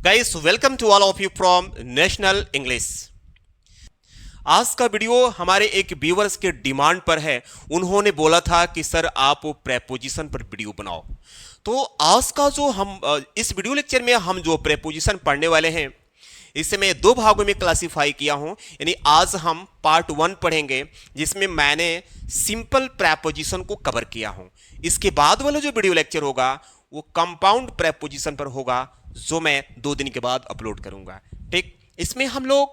Guys welcome to all of you from National English. आज का video हमारे एक व्यूअर्स के डिमांड पर है। उन्होंने बोला था कि सर आप प्रेपोजिशन पर वीडियो बनाओ। तो आज का जो हम इस वीडियो लेक्चर में हम जो प्रेपोजिशन पढ़ने वाले हैं इसे मैं दो भागों में क्लासिफाई किया हूं। यानी आज हम पार्ट 1 पढ़ेंगे जिसमें मैंने सिंपल प्रेपोजिशन को कवर किया हूं। इसके बाद वाला जो वीडियो लेक्चर होगा वो कंपाउंड प्रेपोजिशन पर होगा जो मैं 2 दिन के बाद अपलोड करूंगा। ठीक, इसमें हम लोग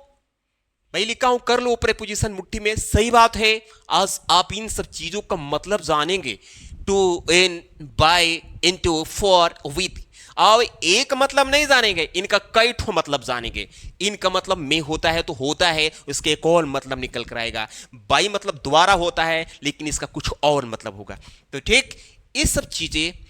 मैं लिखा हूं कर लो प्रेपोजिशन मुट्ठी में। सही बात है, आज आप इन सब चीजों का मतलब जानेंगे। To, in, by, into, for, with. और एक मतलब नहीं जानेंगे, इनका कई ठो मतलब जानेंगे। इनका मतलब में होता है तो होता है, उसके एक और मतलब निकल कर आएगा। बाई मतलब द्वारा होता है लेकिन इसका कुछ और मतलब होगा। तो ठीक, इस सब चीजें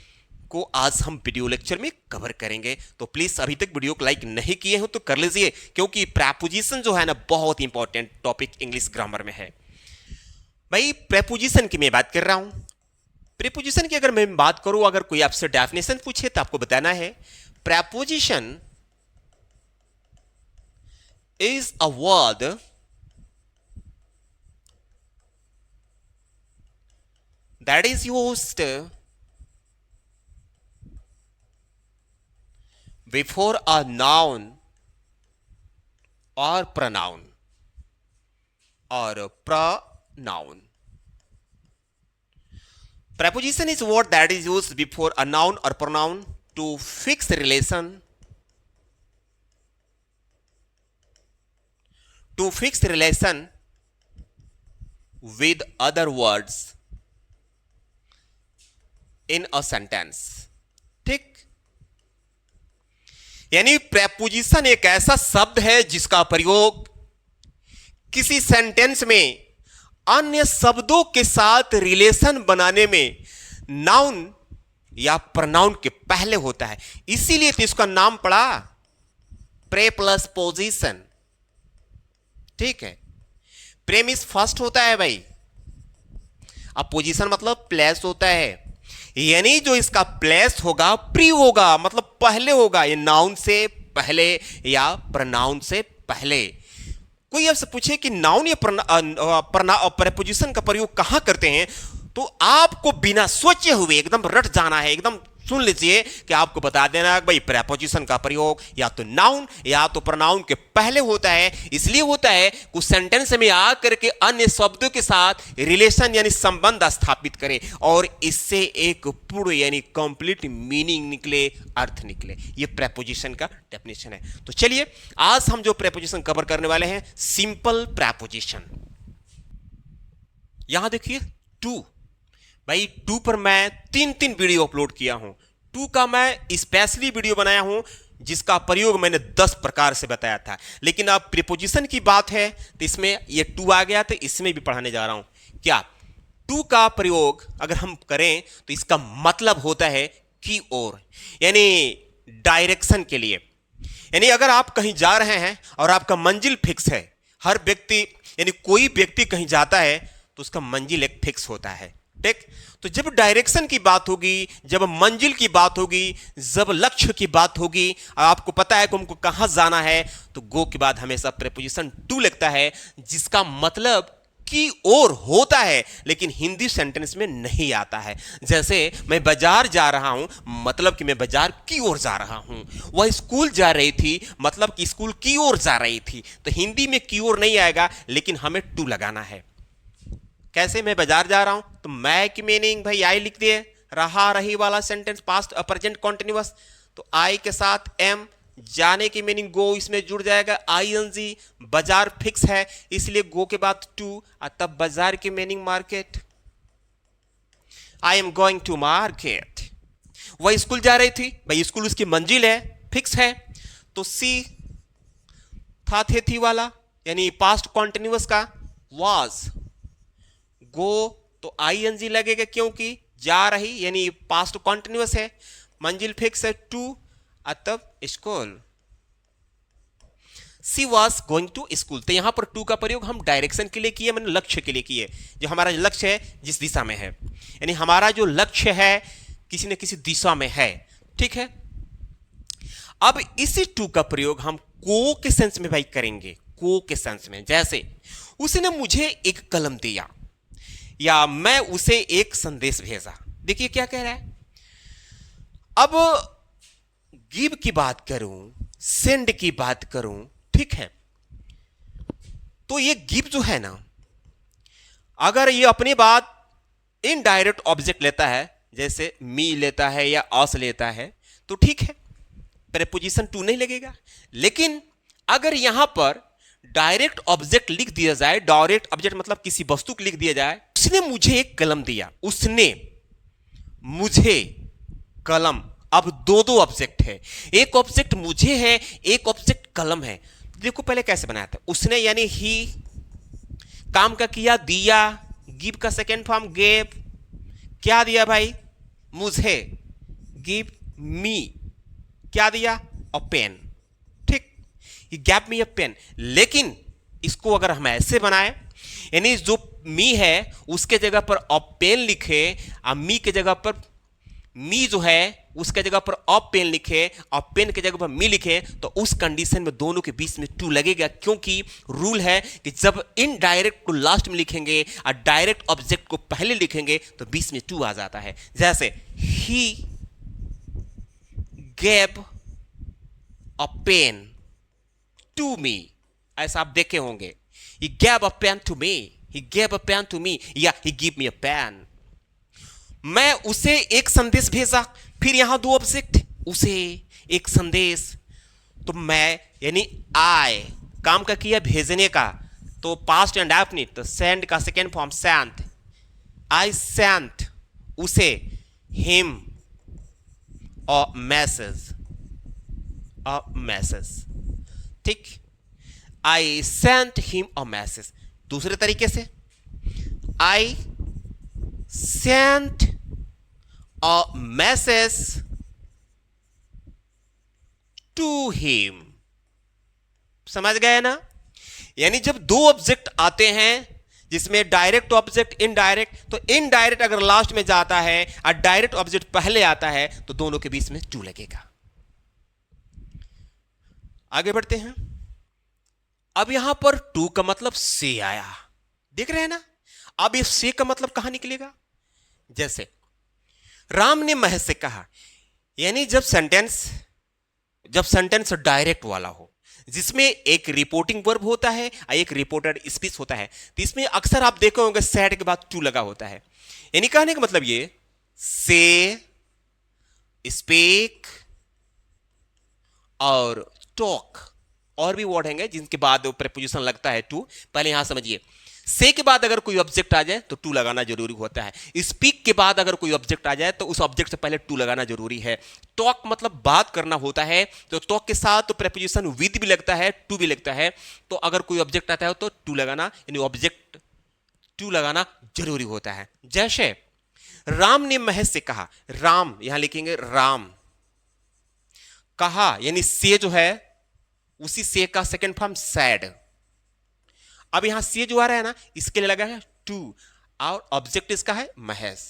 को आज हम वीडियो लेक्चर में कवर करेंगे। तो प्लीज अभी तक वीडियो को लाइक नहीं किए हो तो कर लीजिए, क्योंकि प्रेपोजिशन जो है ना बहुत इंपॉर्टेंट टॉपिक इंग्लिश ग्रामर में है। भाई प्रेपोजिशन की मैं बात कर रहा हूं। प्रेपोजिशन की अगर मैं बात करूं, अगर कोई आपसे डेफिनेशन पूछे तो आपको बताना है preposition is a word that is used before a noun or pronoun or pronoun. Preposition is word that is used before a noun or pronoun to fix relation with other words in a sentence. ठीक, यानी preposition एक ऐसा शब्द है जिसका प्रयोग किसी sentence में अन्य शब्दों के साथ रिलेशन बनाने में नाउन या प्रनाउन के पहले होता है। इसीलिए तो इसका नाम पड़ा प्रे प्लस पोजिशन। ठीक है, प्रेमिस फर्स्ट होता है भाई, अब पोजीशन मतलब प्लेस होता है। यानी जो इसका प्लेस होगा प्री होगा, मतलब पहले होगा। ये नाउन से पहले या प्रनाउन से पहले। कोई आपसे पूछे कि नाउन या प्रेपोजिशन का प्रयोग कहां करते हैं, तो आपको बिना सोचे हुए एकदम रट जाना है। एकदम सुन लीजिए कि आपको बता देना भाई प्रेपोजिशन का प्रयोग या तो नाउन या तो प्रनाउन के पहले होता है। इसलिए होता है कुछ सेंटेंस में आकर के अन्य शब्दों के साथ रिलेशन यानी संबंध स्थापित करें और इससे एक पूर्ण यानी कंप्लीट मीनिंग निकले, अर्थ निकले। ये प्रेपोजिशन का डेफिनेशन है। तो चलिए आज हम जो प्रेपोजिशन कवर करने वाले हैं सिंपल प्रेपोजिशन। यहां देखिए टू, भाई टू पर मैं 3 वीडियो अपलोड किया हूं। टू का मैं स्पेशली वीडियो बनाया हूं जिसका प्रयोग मैंने 10 प्रकार से बताया था। लेकिन अब प्रीपोजिशन की बात है तो इसमें ये टू आ गया, तो इसमें भी पढ़ाने जा रहा हूं। क्या टू का प्रयोग अगर हम करें तो इसका मतलब होता है की ओर, यानी डायरेक्शन के लिए। यानी अगर आप कहीं जा रहे हैं और आपका मंजिल फिक्स है, हर व्यक्ति यानी कोई व्यक्ति कहीं जाता है तो उसका मंजिल एक फिक्स होता है। ठीक, तो जब डायरेक्शन की बात होगी, जब मंजिल की बात होगी, जब लक्ष्य की बात होगी, आपको पता है कि हमको कहां जाना है, तो गो के बाद हमेशा प्रेपोजिशन टू लगता है जिसका मतलब की ओर होता है लेकिन हिंदी सेंटेंस में नहीं आता है। जैसे मैं बाजार जा रहा हूं, मतलब कि मैं बाजार की ओर जा रहा हूं। वह स्कूल जा रही थी, मतलब कि स्कूल की ओर जा रही थी। तो हिंदी में की ओर नहीं आएगा लेकिन हमें टू लगाना है। कैसे, मैं बाजार जा रहा हूं तो मैं की मीनिंग भाई आई लिख दिए, रहा रही वाला सेंटेंस पास्ट प्रेजेंट कॉन्टिन्यूअस, तो आई के साथ एम, जाने की मीनिंग गो इसमें जुड़ जाएगा आईएनजी। बाजार फिक्स है इसलिए गो के बाद टू, तब बाजार की meaning market. I am going to market. वह स्कूल जा रही थी, भाई स्कूल उसकी मंजिल है, फिक्स है, तो सी था थे थी वाला यानी पास्ट कॉन्टिन्यूअस का वाज। गो तो आईएनजी लगेगा क्योंकि जा रही यानी पास्ट कॉन्टिन्यूअस है, मंजिल फिक्स है टू, तब school. She was going to school, तो यहां पर टू का प्रयोग हम डायरेक्शन के लिए किए, मैंने लक्ष्य के लिए किए। जो हमारा लक्ष्य है जिस दिशा में है, यानी हमारा जो लक्ष्य है किसी न किसी दिशा में है। ठीक है, अब इसी टू का प्रयोग हम को के सेंस में भाई करेंगे, को के सेंस में। जैसे उसने मुझे एक कलम दिया या मैं उसे एक संदेश भेजा। देखिए क्या कह रहा है। अब गिव की बात करूं, सेंड की बात करूं, ठीक है, तो ये गिव जो है ना, अगर ये अपनी बात इनडायरेक्ट ऑब्जेक्ट लेता है, जैसे मी लेता है या अस लेता है, तो ठीक है, प्रेपोजिशन टू नहीं लगेगा। लेकिन अगर यहां पर डायरेक्ट ऑब्जेक्ट लिख दिया जाए, डायरेक्ट ऑब्जेक्ट मतलब किसी वस्तु को लिख दिया जाए, उसने मुझे एक कलम दिया, उसने मुझे कलम। अब दो दो ऑब्जेक्ट है, एक ऑब्जेक्ट मुझे है, एक ऑब्जेक्ट कलम है। देखो पहले कैसे बनाया था, उसने यानी ही, काम का किया दिया, गिव का सेकेंड फॉर्म गेव, क्या दिया भाई मुझे, गिव मी, क्या दिया अ पेन, ठीक, ही गैव मी अ पेन। लेकिन इसको अगर हम ऐसे बनाए, यानी जो मी है उसके जगह पर अ पेन लिखे, और मी के जगह पर, मी जो है उसके जगह पर अ पेन लिखे और पेन के जगह पर मी लिखे, तो उस कंडीशन में दोनों के बीच में टू लगेगा, क्योंकि रूल है कि जब इनडायरेक्ट को लास्ट में लिखेंगे और डायरेक्ट ऑब्जेक्ट को पहले लिखेंगे तो बीच में टू आ जाता है। जैसे ही gave a pen to me, ऐसा आप देखे होंगे, he gave a pen to me, he gave a pen to me, या he give me a pen। मैं उसे एक संदेश भेजा, फिर यहां दो ऑब्जेक्ट, उसे एक संदेश, तो मैं यानी आई, काम का किया भेजने का, तो पास्ट एंड डेफिनिट, तो सेंड का second form sent, I sent उसे, him a message, a message, ठीक, I sent him a message. दूसरे तरीके से, I sent a message to him. समझ गए ना। यानी जब दो ऑब्जेक्ट आते हैं जिसमें डायरेक्ट ऑब्जेक्ट इनडायरेक्ट, तो इनडायरेक्ट अगर लास्ट में जाता है और डायरेक्ट ऑब्जेक्ट पहले आता है तो दोनों के बीच में टू लगेगा। आगे बढ़ते हैं। अब यहां पर टू का मतलब से आया, देख रहे हैं ना। अब इस से का मतलब कहां निकलेगा, जैसे राम ने महेश से कहा, यानी जब सेंटेंस डायरेक्ट वाला हो, जिसमें एक रिपोर्टिंग वर्ब होता है और एक रिपोर्टेड स्पीच होता है, तो इसमें अक्सर आप देखे होंगे सेड के बाद टू लगा होता है। यानी कहने का मतलब ये, से, स्पीक और टॉक, और भी वर्ड हैं जिनके बाद प्रेपोजिशन लगता है टू। पहले यहां समझिए, से के बाद अगर कोई ऑब्जेक्ट आ जाए तो टू लगाना जरूरी होता है। स्पीक के बाद अगर कोई ऑब्जेक्ट आ जाए तो उस ऑब्जेक्ट से पहले टू लगाना जरूरी है। टॉक मतलब बात करना होता है, तो टॉक के साथ तो प्रेपोजिशन विद भी लगता है, टू भी लगता है। तो अगर कोई ऑब्जेक्ट आता है तो टू लगाना, यानी ऑब्जेक्ट टू लगाना जरूरी होता है। जैसे राम ने महेश से कहा, राम यहां लिखेंगे राम, कहा यानी से जो है उसी से का सेकेंड फॉर्म सैड। अब यहां से जो आ रहा है ना, इसके लिए लगा है टू, और ऑब्जेक्ट इसका है महेश।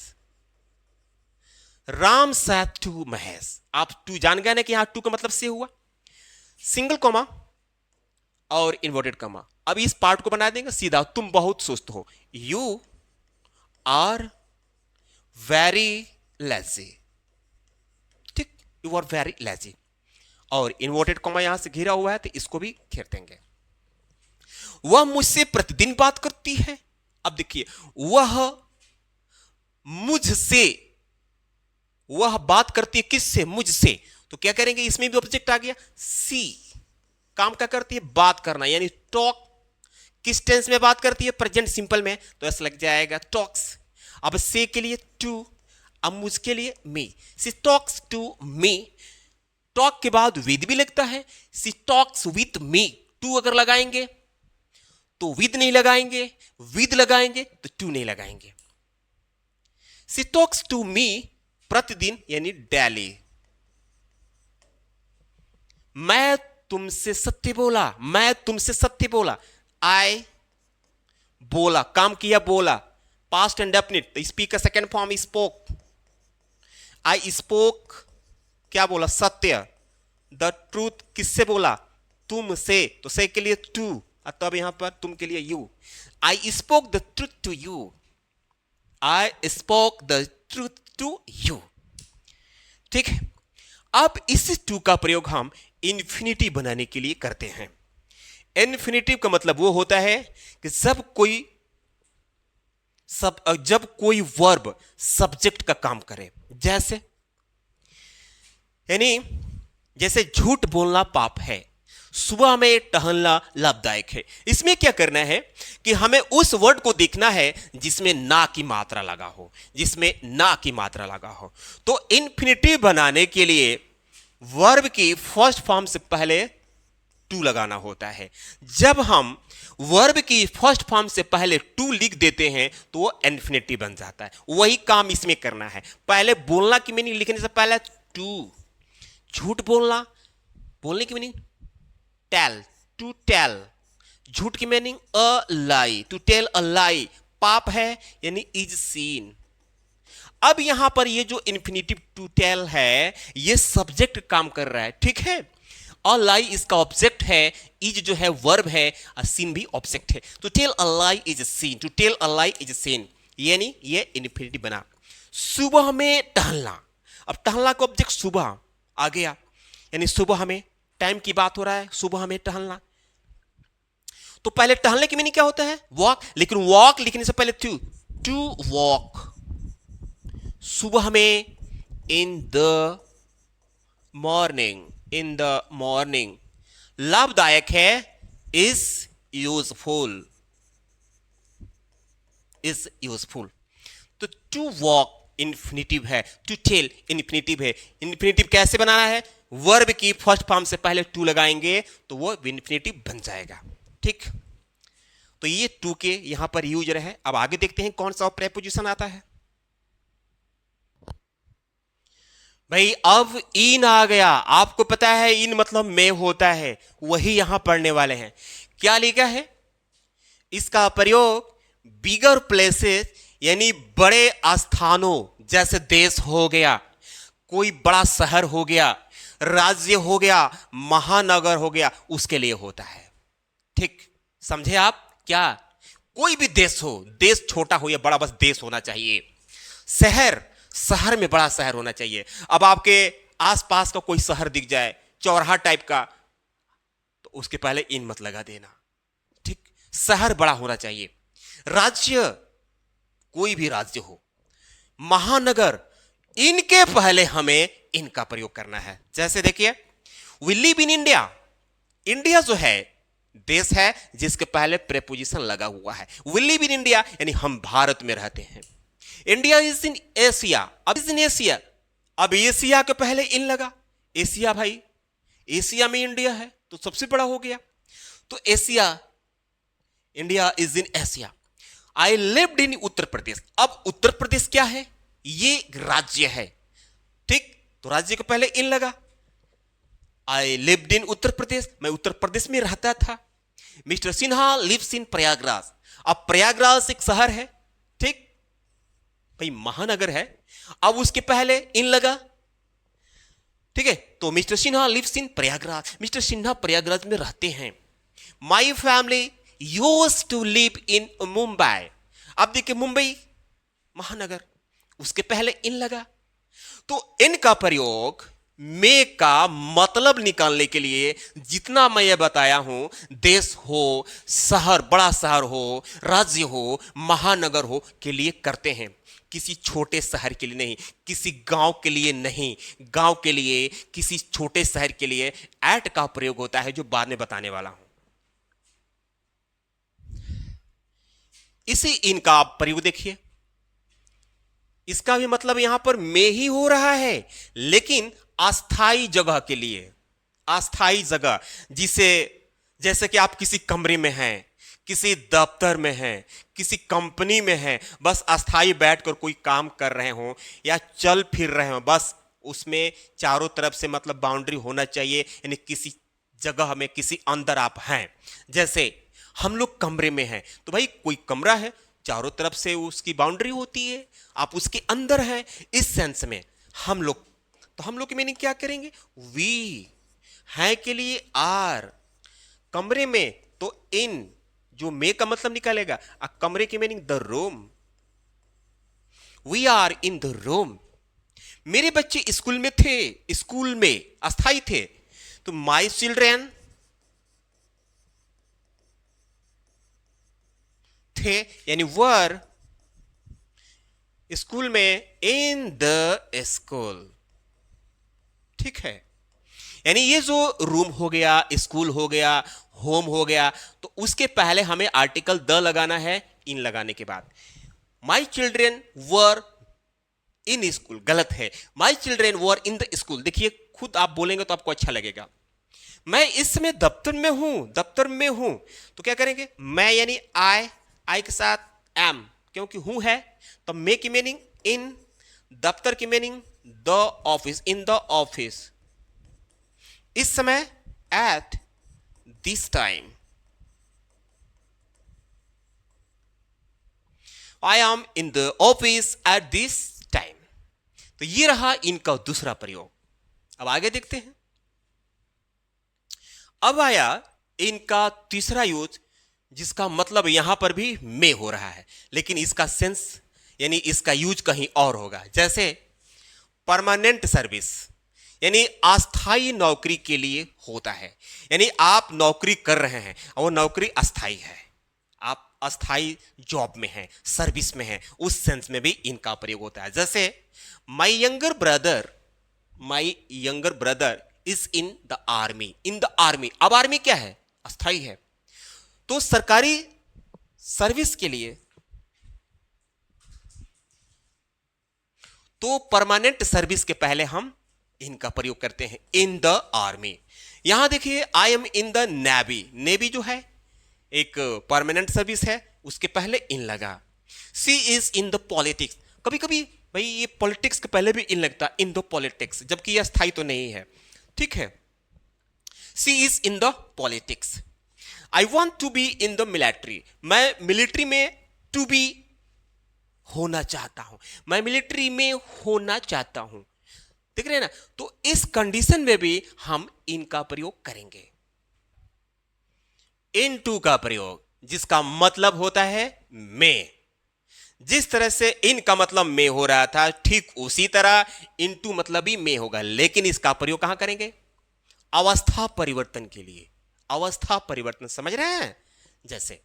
Ram said to Mahesh. आप टू जान गए ना कि यहां टू का मतलब से हुआ। सिंगल कॉमा और इन्वर्टेड कॉमा। अब इस पार्ट को बना देंगे सीधा, तुम बहुत सुस्त हो, यू आर वेरी लेजी, ठीक, यू आर वेरी लेजी। और इन्वर्टेड कॉमा यहां से घिरा हुआ है तो इसको भी घेर देंगे। वह मुझसे प्रतिदिन बात करती है। अब देखिए, वह मुझसे, वह बात करती है किससे, मुझसे, तो क्या करेंगे, इसमें भी ऑब्जेक्ट आ गया सी, काम क्या करती है, बात करना, यानी टॉक। किस टेंस में बात करती है, प्रेजेंट सिंपल में, तो ऐसा लग जाएगा टॉक्स। अब से के लिए टू, अब मुझ के लिए मी, सी टॉक्स टू मी। टॉक के बाद विद भी लगता है, सी टॉक्स विद मी। टू अगर लगाएंगे तो विद नहीं लगाएंगे, विद लगाएंगे तो टू नहीं लगाएंगे। सी टॉक्स टू मी प्रतिदिन, यानी डेली। मैं तुमसे सत्य बोला, मैं तुमसे सत्य बोला। आई बोला, काम किया बोला, पास्ट एंड डेफिनिट, तो स्पीक का second form spoke. I spoke, क्या बोला, सत्य। द ट्रूथ किससे बोला? तुम से, तो से के लिए टू, तब यहां पर तुम के लिए you. I spoke the truth to you, I spoke the truth to you. ठीक है, अब इस टू का प्रयोग हम इन्फिनिटिव बनाने के लिए करते हैं। इन्फिनिटिव का मतलब वो होता है कि जब कोई वर्ब सब्जेक्ट का काम करे, जैसे झूठ बोलना पाप है, सुबह में टहलना लाभदायक है। इसमें क्या करना है कि हमें उस वर्ड को देखना है जिसमें ना की मात्रा लगा हो, जिसमें ना की मात्रा लगा हो। तो इन्फिनिटिव बनाने के लिए वर्ब की फर्स्ट फॉर्म से पहले टू लगाना होता है। जब हम वर्ब की फर्स्ट फॉर्म से पहले टू लिख देते हैं तो वो इन्फिनिटिव बन जाता है। वही काम इसमें करना है। पहले बोलना की मीनिंग लिखने से पहले टू, झूठ बोलना, बोलने की मीनिंग टेल, टू टेल, झूठ की meaning a lie, to tell a lie, पाप है यानी इज सीन। अब यहां पर ये जो इन्फिनिटिव टू टेल है ये सब्जेक्ट काम कर रहा है, ठीक है। अ लाई इसका ऑब्जेक्ट है, इज जो है वर्ब है, सीन भी ऑब्जेक्ट है। To tell a lie is sin, to tell a lie is sin, यानी ये इन्फिनिटिव बना। सुबह में टहलना, अब टहलना का ऑब्जेक्ट सुबह आ गया, यानी सुबह में टाइम की बात हो रहा है, सुबह में टहलना। तो पहले टहलने की मीनिंग क्या होता है? वॉक, लेकिन वॉक लिखने से पहले टू वॉक। सुबह में in the morning, in the morning. लाभदायक है इज यूजफुल, इज यूजफुल। तो टू वॉक इन्फिनिटिव है, टू टेल इन्फिनिटिव है। इन्फिनिटिव कैसे बनाना है? वर्ब की फर्स्ट फॉर्म से पहले टू लगाएंगे तो वो इन्फिनिटिव बन जाएगा, ठीक। तो ये टू के यहां पर यूज रहे। अब आगे देखते हैं कौन सा प्रेपोजिशन आता है। भाई अब इन आ गया। आपको पता है इन मतलब में होता है, वही यहां पढ़ने वाले हैं। क्या लिखा है? इसका प्रयोग बिगर प्लेसेस यानी बड़े स्थानों, जैसे देश हो गया, कोई बड़ा शहर हो गया, राज्य हो गया, महानगर हो गया, उसके लिए होता है, ठीक। समझे आप? क्या कोई भी देश हो, देश छोटा हो या बड़ा, बस देश होना चाहिए। शहर में बड़ा शहर होना चाहिए। अब आपके आसपास का कोई शहर दिख जाए चौराहा टाइप का, तो उसके पहले इन मत लगा देना, ठीक। शहर बड़ा होना चाहिए। राज्य, कोई भी राज्य हो, महानगर, इनके पहले हमें इनका प्रयोग करना है। जैसे देखिए, we live in India. India जो है देश है जिसके पहले प्रेपोजिशन लगा हुआ है। वी लिव इन इंडिया यानी हम भारत में रहते हैं। इंडिया इज इन एशिया, अब इज इन एशिया, अब एशिया के पहले इन लगा। एशिया भाई, एशिया में इंडिया है तो सबसे बड़ा हो गया, तो Asia, India is in Asia. I lived in Uttar Pradesh, अब उत्तर प्रदेश क्या है? ये राज्य है, ठीक। तो राज्य के पहले इन लगा। आई लिव्ड इन उत्तर प्रदेश, मैं उत्तर प्रदेश में रहता था। Mister Sinha lives in Prayagraj, अब प्रयागराज एक शहर है, ठीक भाई, महानगर है। अब उसके पहले इन लगा, ठीक है। तो mister Sinha lives in Prayagraj, mister Sinha Prayagraj में रहते हैं। My family used to live in Mumbai, अब देखिए मुंबई महानगर, उसके पहले इन लगा। तो इनका प्रयोग में का मतलब निकालने के लिए जितना मैं ये बताया हूं, देश हो, शहर, बड़ा शहर हो, राज्य हो, महानगर हो, के लिए करते हैं। किसी छोटे शहर के लिए नहीं, किसी गांव के लिए नहीं, गांव के लिए, किसी छोटे शहर के लिए एट का प्रयोग होता है, जो बाद में बताने वाला हूं। इसी इनका आप प्रयोग देखिए, इसका भी मतलब यहां पर में ही हो रहा है, लेकिन अस्थाई जगह के लिए, अस्थाई जगह, जिसे, जैसे कि आप किसी कमरे में हैं, किसी दफ्तर में हैं, किसी कंपनी में हैं, बस अस्थाई बैठकर कोई काम कर रहे हो या चल फिर रहे हो, बस उसमें चारों तरफ से मतलब बाउंड्री होना चाहिए, यानी किसी जगह में, किसी अंदर आप हैं। जैसे हम लोग कमरे में हैं, तो भाई कोई कमरा है, चारों तरफ से उसकी बाउंड्री होती है, आप उसके अंदर हैं। इस सेंस में हम लोग, तो हम लोग की मीनिंग क्या करेंगे? वी, है के लिए आर, कमरे में तो इन, जो मे का मतलब निकालेगा, कमरे की meaning the room, we are in the room. मेरे बच्चे स्कूल में थे, स्कूल में अस्थाई थे, तो माई चिल्ड्रेन थे यानी वर स्कूल में, इन द स्कूल। ठीक है, यानी ये जो रूम हो गया, स्कूल हो गया, होम हो गया, तो उसके पहले हमें आर्टिकल द लगाना है इन लगाने के बाद। My children were in school गलत है, my children were in the school. देखिए खुद आप बोलेंगे तो आपको अच्छा लगेगा। मैं इस समय दफ्तर में हूं, दफ्तर में हूं, तो क्या करेंगे, मैं यानी आई, आई के साथ एम, क्योंकि हूं है, तो मे की मीनिंग इन, दफ्तर की meaning the office, in the office. इस समय at this time, I am in the office at this time. तो ये रहा इनका दूसरा प्रयोग। अब आगे देखते हैं। अब आया इनका तीसरा यूज, जिसका मतलब यहां पर भी में हो रहा है, लेकिन इसका सेंस यानी इसका यूज कहीं और होगा। जैसे परमानेंट सर्विस, यानी अस्थाई नौकरी के लिए होता है, यानी आप नौकरी कर रहे हैं और वो नौकरी अस्थाई है, आप अस्थाई जॉब में हैं, सर्विस में हैं, उस सेंस में भी इनका प्रयोग होता है। जैसे my younger brother is in the army, in the army. अब आर्मी क्या है, अस्थाई है, तो सरकारी सर्विस के लिए तो परमानेंट सर्विस के पहले हम इनका प्रयोग करते हैं, इन द आर्मी। यहां देखिए I am in the navy, navy जो है एक परमानेंट सर्विस है, उसके पहले इन लगा। सी इज इन द पॉलिटिक्स, कभी कभी भाई ये पॉलिटिक्स के पहले भी इन लगता है, इन द पॉलिटिक्स, जबकि यह स्थायी तो नहीं है। ठीक है, she is in the politics. I want to be in the military, मैं मिलिट्री में टू बी होना चाहता हूं, मैं मिलिट्री में होना चाहता हूं। देख रहे हैं ना, तो इस कंडीशन में भी हम इनका प्रयोग करेंगे। इन टू का प्रयोग, जिसका मतलब होता है में, जिस तरह से इन का मतलब में हो रहा था, ठीक उसी तरह इन टू मतलब भी में होगा, लेकिन इसका प्रयोग कहां करेंगे, अवस्था परिवर्तन के लिए। अवस्था परिवर्तन समझ रहे हैं, जैसे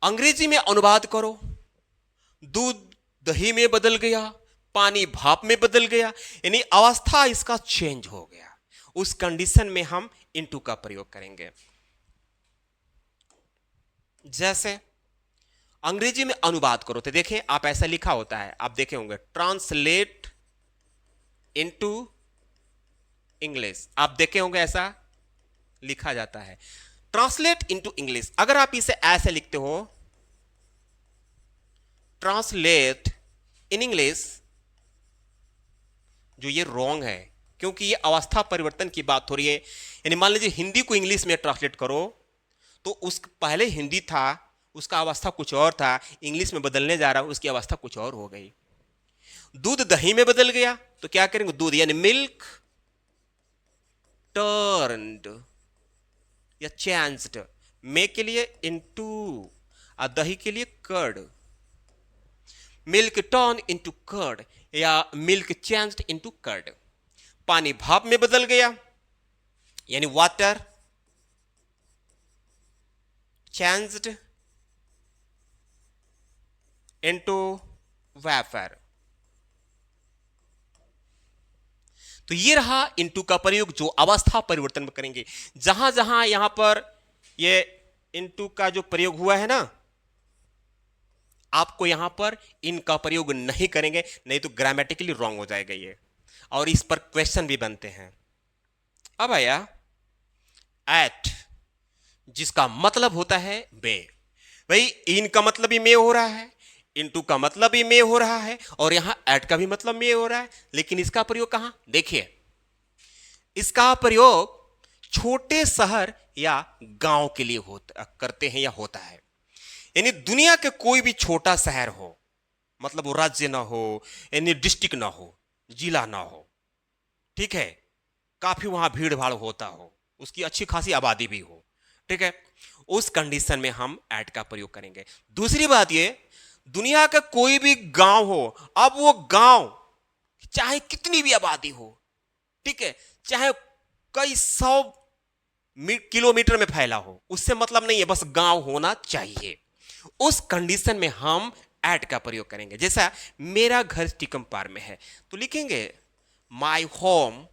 अंग्रेजी में अनुवाद करो, दूध दही में बदल गया, पानी भाप में बदल गया, यानी अवस्था इसका चेंज हो गया, उस कंडीशन में हम इनटू का प्रयोग करेंगे। जैसे अंग्रेजी में अनुवाद करो, तो देखें आप ऐसा लिखा होता है, आप देखे होंगे ट्रांसलेट इनटू इंग्लिश, आप देखे होंगे ऐसा लिखा जाता है, ट्रांसलेट इनटू इंग्लिश। अगर आप इसे ऐसे लिखते हो ट्रांसलेट इन इंग्लिश, जो ये रॉन्ग है, क्योंकि ये अवस्था परिवर्तन की बात हो रही है। यानी मान लीजिए हिंदी को इंग्लिश में ट्रांसलेट करो, तो उस पहले हिंदी था, उसका अवस्था कुछ और था, इंग्लिश में बदलने जा रहा हूं, उसकी अवस्था कुछ और हो गई। दूध दही में बदल गया, तो क्या करेंगे, दूध यानी मिल्क टर्न्ड या चेंज्ड, में के लिए इनटू और दही के लिए curd, milk turn into curd या मिल्क चेंज्ड इनटू कर्ड। पानी भाप में बदल गया, यानी वाटर चेंज्ड इनटू वेपर। तो ये रहा इनटू का प्रयोग, जो अवस्था परिवर्तन में करेंगे। जहां जहां यहां पर ये इनटू का जो प्रयोग हुआ है ना, आपको यहां पर इनका प्रयोग नहीं करेंगे, नहीं तो ग्रामेटिकली रॉन्ग हो जाएगा ये, और इस पर क्वेश्चन भी बनते हैं। अब आया एट, जिसका मतलब होता है बे। भाई इन का मतलब भी में हो रहा है, इनटू का मतलब भी में हो रहा है, और यहां एट का भी मतलब में हो रहा है, लेकिन इसका प्रयोग कहां, देखिए इसका प्रयोग छोटे शहर या गांव के लिए करते हैं या होता है। यानी दुनिया के कोई भी छोटा शहर हो, मतलब वो राज्य ना हो, यानी डिस्ट्रिक्ट ना हो, जिला ना हो, ठीक है, काफी वहां भीड़ भाड़ होता हो, उसकी अच्छी खासी आबादी भी हो, ठीक है, उस कंडीशन में हम एट का प्रयोग करेंगे। दूसरी बात ये, दुनिया का कोई भी गांव हो, अब वो गांव चाहे कितनी भी आबादी हो, ठीक है, चाहे कई 100 किलोमीटर में फैला हो, उससे मतलब नहीं है, बस गांव होना चाहिए। उस कंडीशन में हम एट का प्रयोग करेंगे। जैसा मेरा घर टीकमपार में है तो लिखेंगे माई होम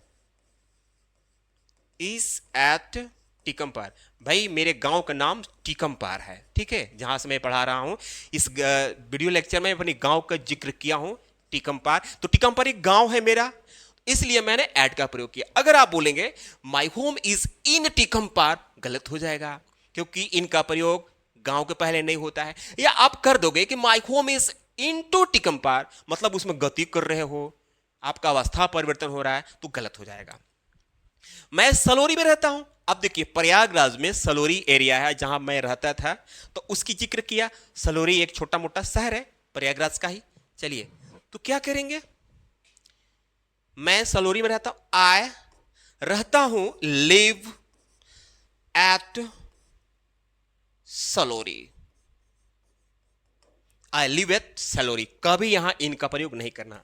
इज एट टीकमपार। भाई मेरे गांव का नाम टीकमपार है, ठीक है, जहां से मैं पढ़ा रहा हूं। इस वीडियो लेक्चर में अपने गांव का जिक्र किया हूं, टीकमपार। तो टीकमपार एक गांव है मेरा, इसलिए मैंने एट का प्रयोग किया। अगर आप बोलेंगे माई होम इज इन टीकमपार, गलत हो जाएगा, क्योंकि इनका प्रयोग गांव के पहले नहीं होता है। या आप कर दोगे कि माई होम इज इनटू टीकमपार, मतलब उसमें गति कर रहे हो, आपका अवस्था परिवर्तन हो रहा है, तो गलत हो जाएगा। मैं सलोरी में रहता हूं। अब देखिए प्रयागराज में सलोरी एरिया है जहां मैं रहता था, तो उसकी जिक्र किया। सलोरी एक छोटा मोटा शहर है प्रयागराज का ही। चलिए तो क्या करेंगे, मैं सलोरी में रहता हूं, आई रहता हूं, live at Salori, I live at Salori. कभी यहां इनका प्रयोग नहीं करना।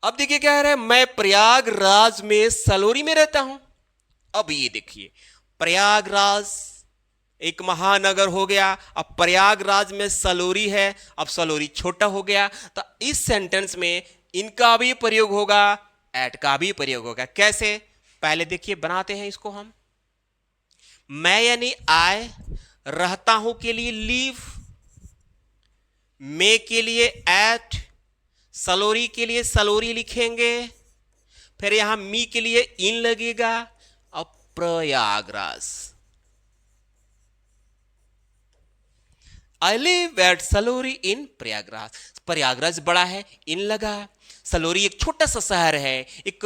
अब देखिए क्या है, मैं प्रयागराज में सलोरी में रहता हूं। अब ये देखिए प्रयागराज एक महानगर हो गया, अब प्रयागराज में सलोरी है, अब सलोरी छोटा हो गया, तो इस सेंटेंस में इनका भी प्रयोग होगा, एट का भी प्रयोग होगा। कैसे, पहले देखिए बनाते हैं इसको हम। मैं यानी आई, रहता हूं के लिए लीव, मैं के लिए एट, सलोरी के लिए सलोरी लिखेंगे, फिर यहां मी के लिए इन लगेगा। अब प्रयागराज, आई लिव एट सलोरी इन प्रयागराज। प्रयागराज बड़ा है, इन लगा। सलोरी एक छोटा सा शहर है, एक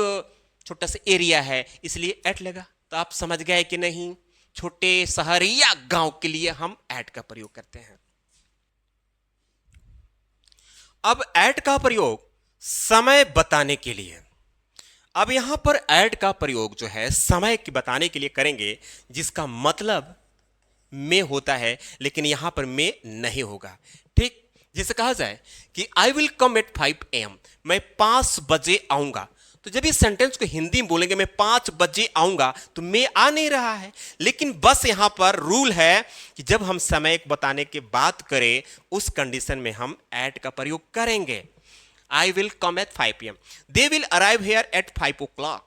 छोटा सा एरिया है, इसलिए एट लगा। तो आप समझ गए कि नहीं, छोटे शहर या गांव के लिए हम एट का प्रयोग करते हैं। अब एट का प्रयोग समय बताने के लिए, अब यहां पर एट का प्रयोग जो है समय के बताने के लिए करेंगे, जिसका मतलब में होता है, लेकिन यहां पर में नहीं होगा। ठीक, जैसे कहा जाए कि I will come at 5 AM, मैं 5 बजे आऊंगा। तो जब इस सेंटेंस को हिंदी में बोलेंगे मैं 5 बजे आऊंगा, तो मैं आ नहीं रहा है। लेकिन बस यहां पर रूल है कि जब हम समय बताने की बात करें, उस कंडीशन में हम एट का प्रयोग करेंगे। I will come at 5 PM, they will arrive here at 5 o'clock।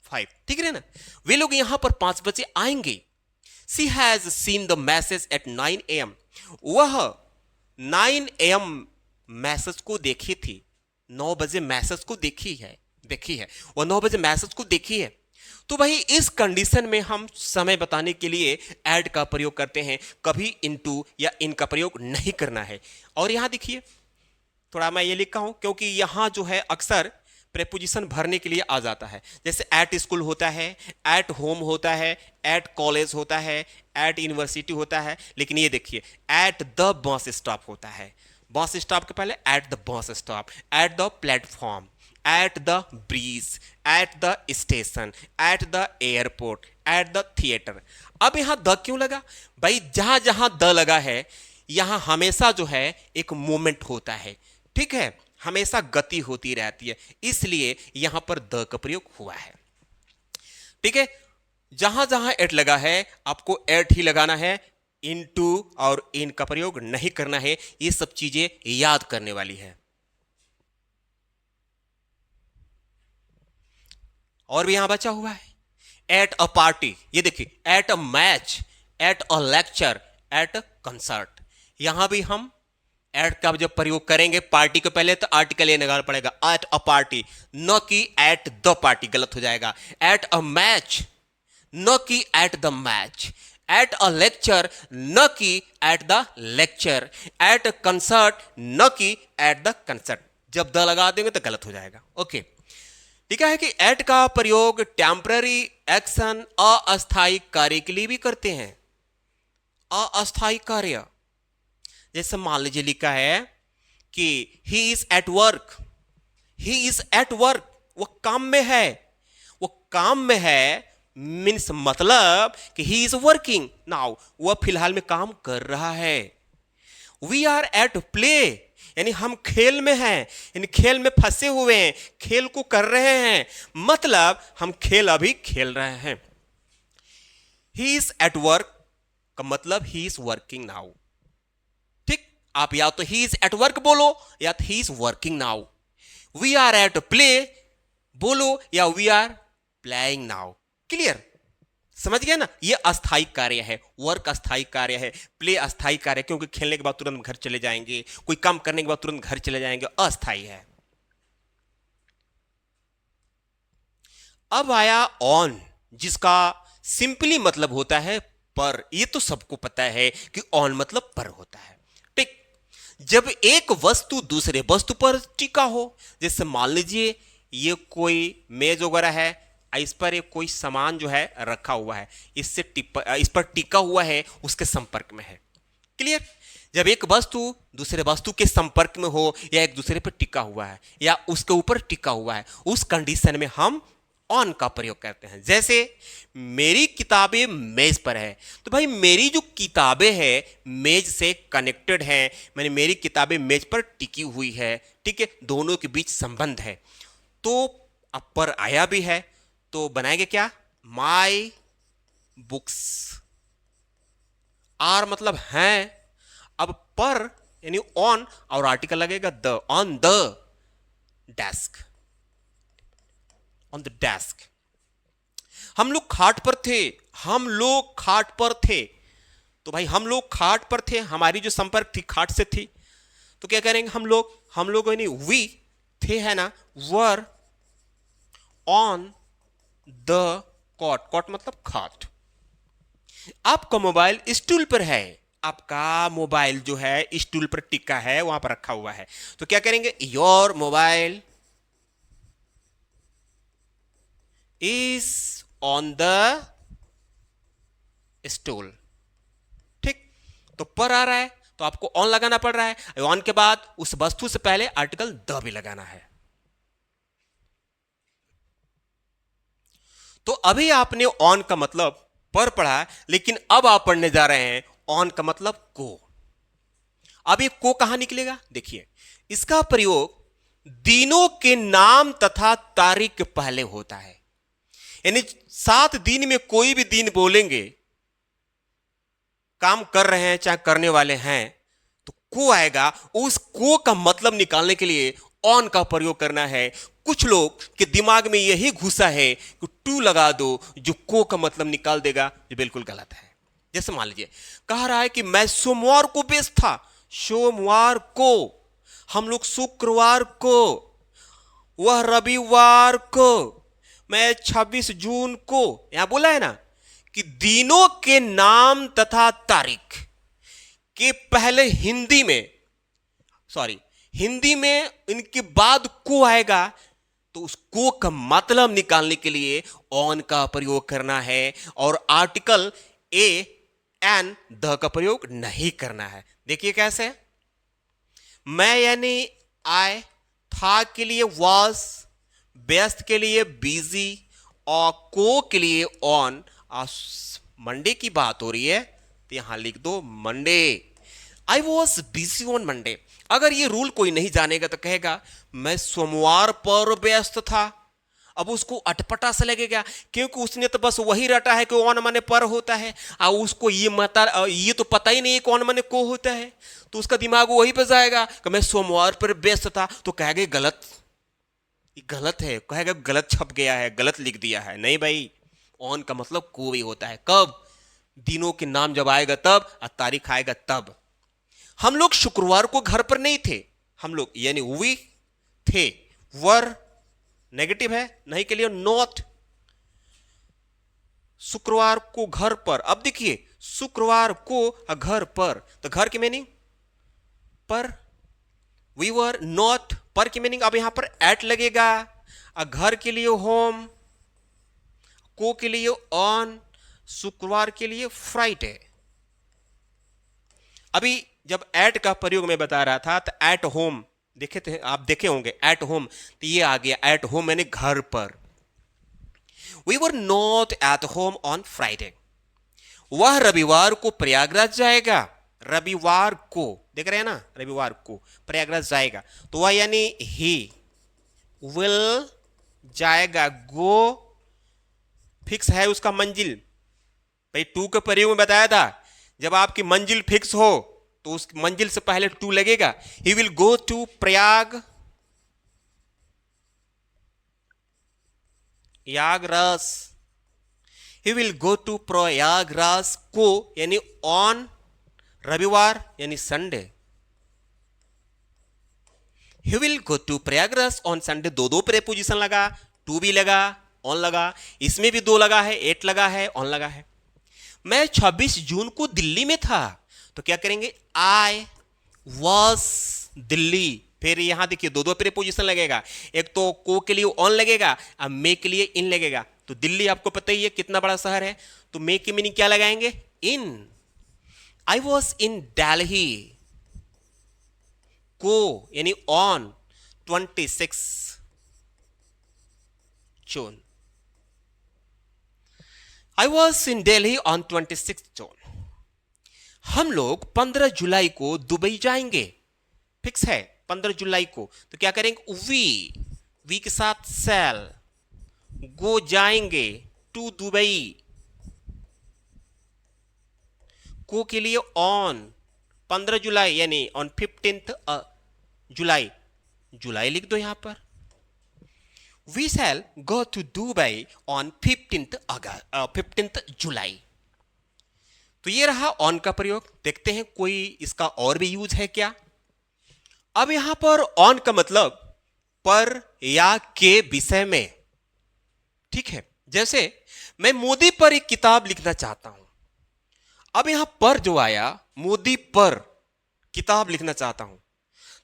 5, ठीक है ना, वे लोग यहां पर 5 बजे आएंगे। She has seen the message at 9 AM, वह 9 AM मैसेज को देखी थी, 9 बजे मैसेज को देखी है, वह 9 बजे मैसेज को देखी है। तो भाई इस कंडीशन में हम समय बताने के लिए एड का प्रयोग करते हैं, कभी इनटू या इन का प्रयोग नहीं करना है। और यहां देखिए थोड़ा मैं ये लिखा हूं, क्योंकि यहां जो है अक्सर प्रेपोजिशन भरने के लिए आ जाता है। जैसे एट स्कूल होता है, एट होम होता है, एट कॉलेज होता है, एट यूनिवर्सिटी होता है, लेकिन ये देखिए एट द बस स्टॉप होता है। बस स्टॉप के पहले at the bus stop, at the platform, at the bridge, at the station, at the airport, at the theatre. अब यहां द क्यों लगा भाई, जहां जहां द लगा है यहां हमेशा जो है एक मोमेंट होता है, ठीक है, हमेशा गति होती रहती है, इसलिए यहां पर द का प्रयोग हुआ है। ठीक है, जहां जहां एट लगा है आपको एट ही लगाना है, इनटू और इन का प्रयोग नहीं करना है। ये सब चीजें याद करने वाली है। और भी यहां बचा हुआ है एट अ पार्टी, ये देखिए at a match, at a lecture, at a concert. यहां भी हम एट का जब प्रयोग करेंगे पार्टी के पहले तो आर्टिकल ये लगाना पड़ेगा, एट अ पार्टी, न कि एट द पार्टी, गलत हो जाएगा। एट अ मैच, न कि at the match. At a lecture, न कि at the lecture. At a concert, न कि एट द कंसर्ट। जब द लगा देंगे तो गलत हो जाएगा। ओके, ठीक है कि एट का प्रयोग टेम्पररी एक्शन, अस्थायी कार्य के लिए भी करते हैं। अस्थायी कार्य, जैसे मान लीजिए लिखा है कि he is at work, he is at work, वो काम में है, वो काम में है मीन्स मतलब कि ही इज वर्किंग नाउ, वह फिलहाल में काम कर रहा है। वी आर एट प्ले यानी हम खेल में हैं, यानी खेल में फंसे हुए हैं, खेल को कर रहे हैं, मतलब हम खेल अभी खेल रहे हैं। ही इज एट वर्क का मतलब ही इज वर्किंग नाउ। ठीक, आप या तो ही इज एट वर्क बोलो या he is working now. We are at play बोलो या we are playing now. Clear, समझ गया ना? ये अस्थायी कार्य है, वर्क अस्थायी कार्य है, प्ले अस्थायी कार्य है, क्योंकि खेलने के बाद तुरंत घर चले जाएंगे, कोई काम करने के बाद तुरंत घर चले जाएंगे, अस्थायी है। अब आया ऑन, जिसका सिंपली मतलब होता है पर। ये तो सबको पता है कि ऑन मतलब पर होता है। ठीक, जब एक वस्तु दूसरे वस्तु पर टिका हो, जैसे मान लीजिए ये कोई मेज वगैरह है, इस पर एक कोई सामान जो है रखा हुआ है, इस पर टिका हुआ है, उसके संपर्क में है। क्लियर, जब एक वस्तु दूसरे वस्तु के संपर्क में हो या एक दूसरे पर टिका हुआ है या उसके ऊपर टिका हुआ है, उस कंडीशन में हम ऑन का प्रयोग करते हैं। जैसे मेरी किताबें मेज पर है, तो भाई मेरी जो किताबें हैं मेज से कनेक्टेड हैं, मैंने मेरी किताबें मेज पर टिकी हुई है। ठीक है, दोनों के बीच संबंध है। तो अब पर आया भी है, तो बनाएंगे क्या? My books. आर मतलब है, अब पर यानी ऑन और आर्टिकल लगेगा the, on the desk, on the desk. हम लोग खाट पर थे, हम लोग खाट पर थे, तो भाई हम लोग खाट पर थे, हमारी जो संपर्क थी खाट से थी, तो क्या करेंगे हम लोग यानी वी थे है ना, were on the cot, cot मतलब खाट। आपका मोबाइल स्टूल पर है, आपका मोबाइल जो है स्टूल पर टिका है, वहां पर रखा हुआ है, तो क्या करेंगे? Your mobile is on the stool. ठीक, तो पर आ रहा है तो आपको ऑन लगाना पड़ रहा है, ऑन के बाद उस वस्तु से पहले आर्टिकल द भी लगाना है। तो अभी आपने ऑन का मतलब पर पढ़ा, लेकिन अब आप पढ़ने जा रहे हैं ऑन का मतलब को। अब ये को कहां निकलेगा? देखिए, इसका प्रयोग दिनों के नाम तथा तारीख के पहले होता है, यानी 7 दिन में कोई भी दिन बोलेंगे, काम कर रहे हैं चाहे करने वाले हैं, तो को आएगा। उस को का मतलब निकालने के लिए ऑन का प्रयोग करना है। कुछ लोग के दिमाग में यही घुसा है कि टू लगा दो जो को का मतलब निकाल देगा, जो बिल्कुल गलत है। जैसे मान लीजिए कह रहा है कि मैं सोमवार को व्यस्त था, सोमवार को, हम लोग शुक्रवार को, वह रविवार को, मैं 26 जून को। यहां बोला है ना कि दिनों के नाम तथा तारीख के पहले हिंदी में इनके बाद को आएगा, तो उस को का मतलब निकालने के लिए ऑन का प्रयोग करना है और आर्टिकल ए एन द का प्रयोग नहीं करना है। देखिए कैसे, मैं यानी आई, था के लिए वॉज, व्यस्त के लिए बिजी और को के लिए ऑन। मंडे की बात हो रही है तो यहां लिख दो Monday, I was busy on Monday. अगर ये रूल कोई नहीं जानेगा तो कहेगा मैं सोमवार पर व्यस्त था। अब उसको अटपटा से लगेगा, क्योंकि उसने तो बस वही रटा है कि ऑन माने पर होता है, और उसको ये तो पता ही नहीं है कौन माने को होता है, तो उसका दिमाग वही पे जाएगा कि मैं सोमवार पर व्यस्त था, तो कहेगा गलत है, कहेगा गलत छप गया है, गलत लिख दिया है। नहीं भाई, ऑन का मतलब को भी होता है। कब? दिनों के नाम जब आएगा तब, और तारीख आएगा तब। हम लोग शुक्रवार को घर पर नहीं थे, हम लोग यानी वी थे, वर नेगेटिव है, नहीं के लिए नॉट। शुक्रवार को घर पर, अब देखिए शुक्रवार को घर पर, तो घर की मीनिंग पर, वी वर नॉट, पर की मीनिंग अब यहां पर एट लगेगा, घर के लिए होम, को के लिए ऑन, शुक्रवार के लिए फ्राइडे। अभी जब एट का प्रयोग मैं बता रहा था तो एट होम देखे थे आप, देखे होंगे एट होम, तो ये आ गया एट होम यानी घर पर। We were not at home on Friday, वह रविवार को प्रयागराज जाएगा। रविवार को देख रहे हैं ना, रविवार को प्रयागराज जाएगा, तो वह यानी ही विल जाएगा। गो फिक्स है उसका मंजिल, भाई टू के प्रयोग में बताया था, जब आपकी मंजिल फिक्स हो तो उस मंजिल से पहले टू लगेगा। He will go to Prayag यागराज, he will go to Prayagraj को यानी ऑन रविवार यानी Sunday. He will go to Prayagraj on Sunday, दो दो प्रेपोजिशन लगा, टू भी लगा, ऑन लगा, इसमें भी दो लगा है, एट लगा है, ऑन लगा है। मैं 26 जून को दिल्ली में था, तो क्या करेंगे, आई वॉज दिल्ली। फिर यहां देखिए दो दो प्रेपोजिशन लगेगा, एक तो को के लिए ऑन लगेगा, अब मे के लिए इन लगेगा। तो दिल्ली आपको पता ही है कितना बड़ा शहर है, तो मे की मीनिंग क्या लगाएंगे, इन। आई वॉज इन दिल्ली को यानी on 26 June. I was in Delhi on 26 जून। हम लोग 15 जुलाई को दुबई जाएंगे, फिक्स है 15 जुलाई को, तो क्या करेंगे, वी के साथ सेल, गो जाएंगे टू दुबई, को के लिए ऑन 15 जुलाई यानी ऑन 15 जुलाई, जुलाई लिख दो यहां पर। We shall go to Dubai on 15 July. तो ये रहा ऑन का प्रयोग। देखते हैं कोई इसका और भी यूज है क्या। अब यहां पर ऑन का मतलब पर या के विषय में, ठीक है। जैसे मैं मोदी पर एक किताब लिखना चाहता हूं, अब यहां पर जो आया मोदी पर किताब लिखना चाहता हूं,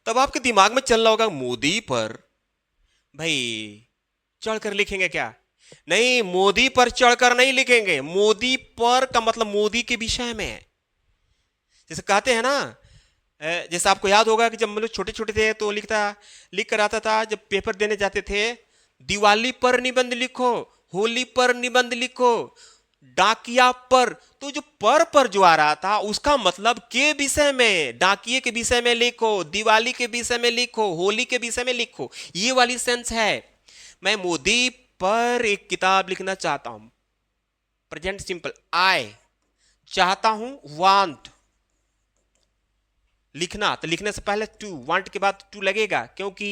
तब आपके दिमाग में चल रहा होगा मोदी पर, भाई चढ़कर लिखेंगे क्या, नहीं मोदी पर चढ़कर नहीं लिखेंगे, मोदी पर का मतलब मोदी के विषय में है। जैसे कहते हैं ना, जैसे आपको याद होगा कि जब हम लोग छोटे छोटे थे तो लिख कर आता था, जब पेपर देने जाते थे, दिवाली पर निबंध लिखो, होली पर निबंध लिखो, डाकिया पर, तो जो पर जो आ रहा था उसका मतलब के विषय में, डाकिए के विषय में लिखो, दिवाली के विषय में लिखो, होली के विषय में लिखो, ये वाली सेंस है। मैं मोदी पर एक किताब लिखना चाहता हूं, प्रेजेंट सिंपल, आई चाहता हूं, वांट लिखना, तो लिखने से पहले टू, वांट के बाद टू लगेगा, क्योंकि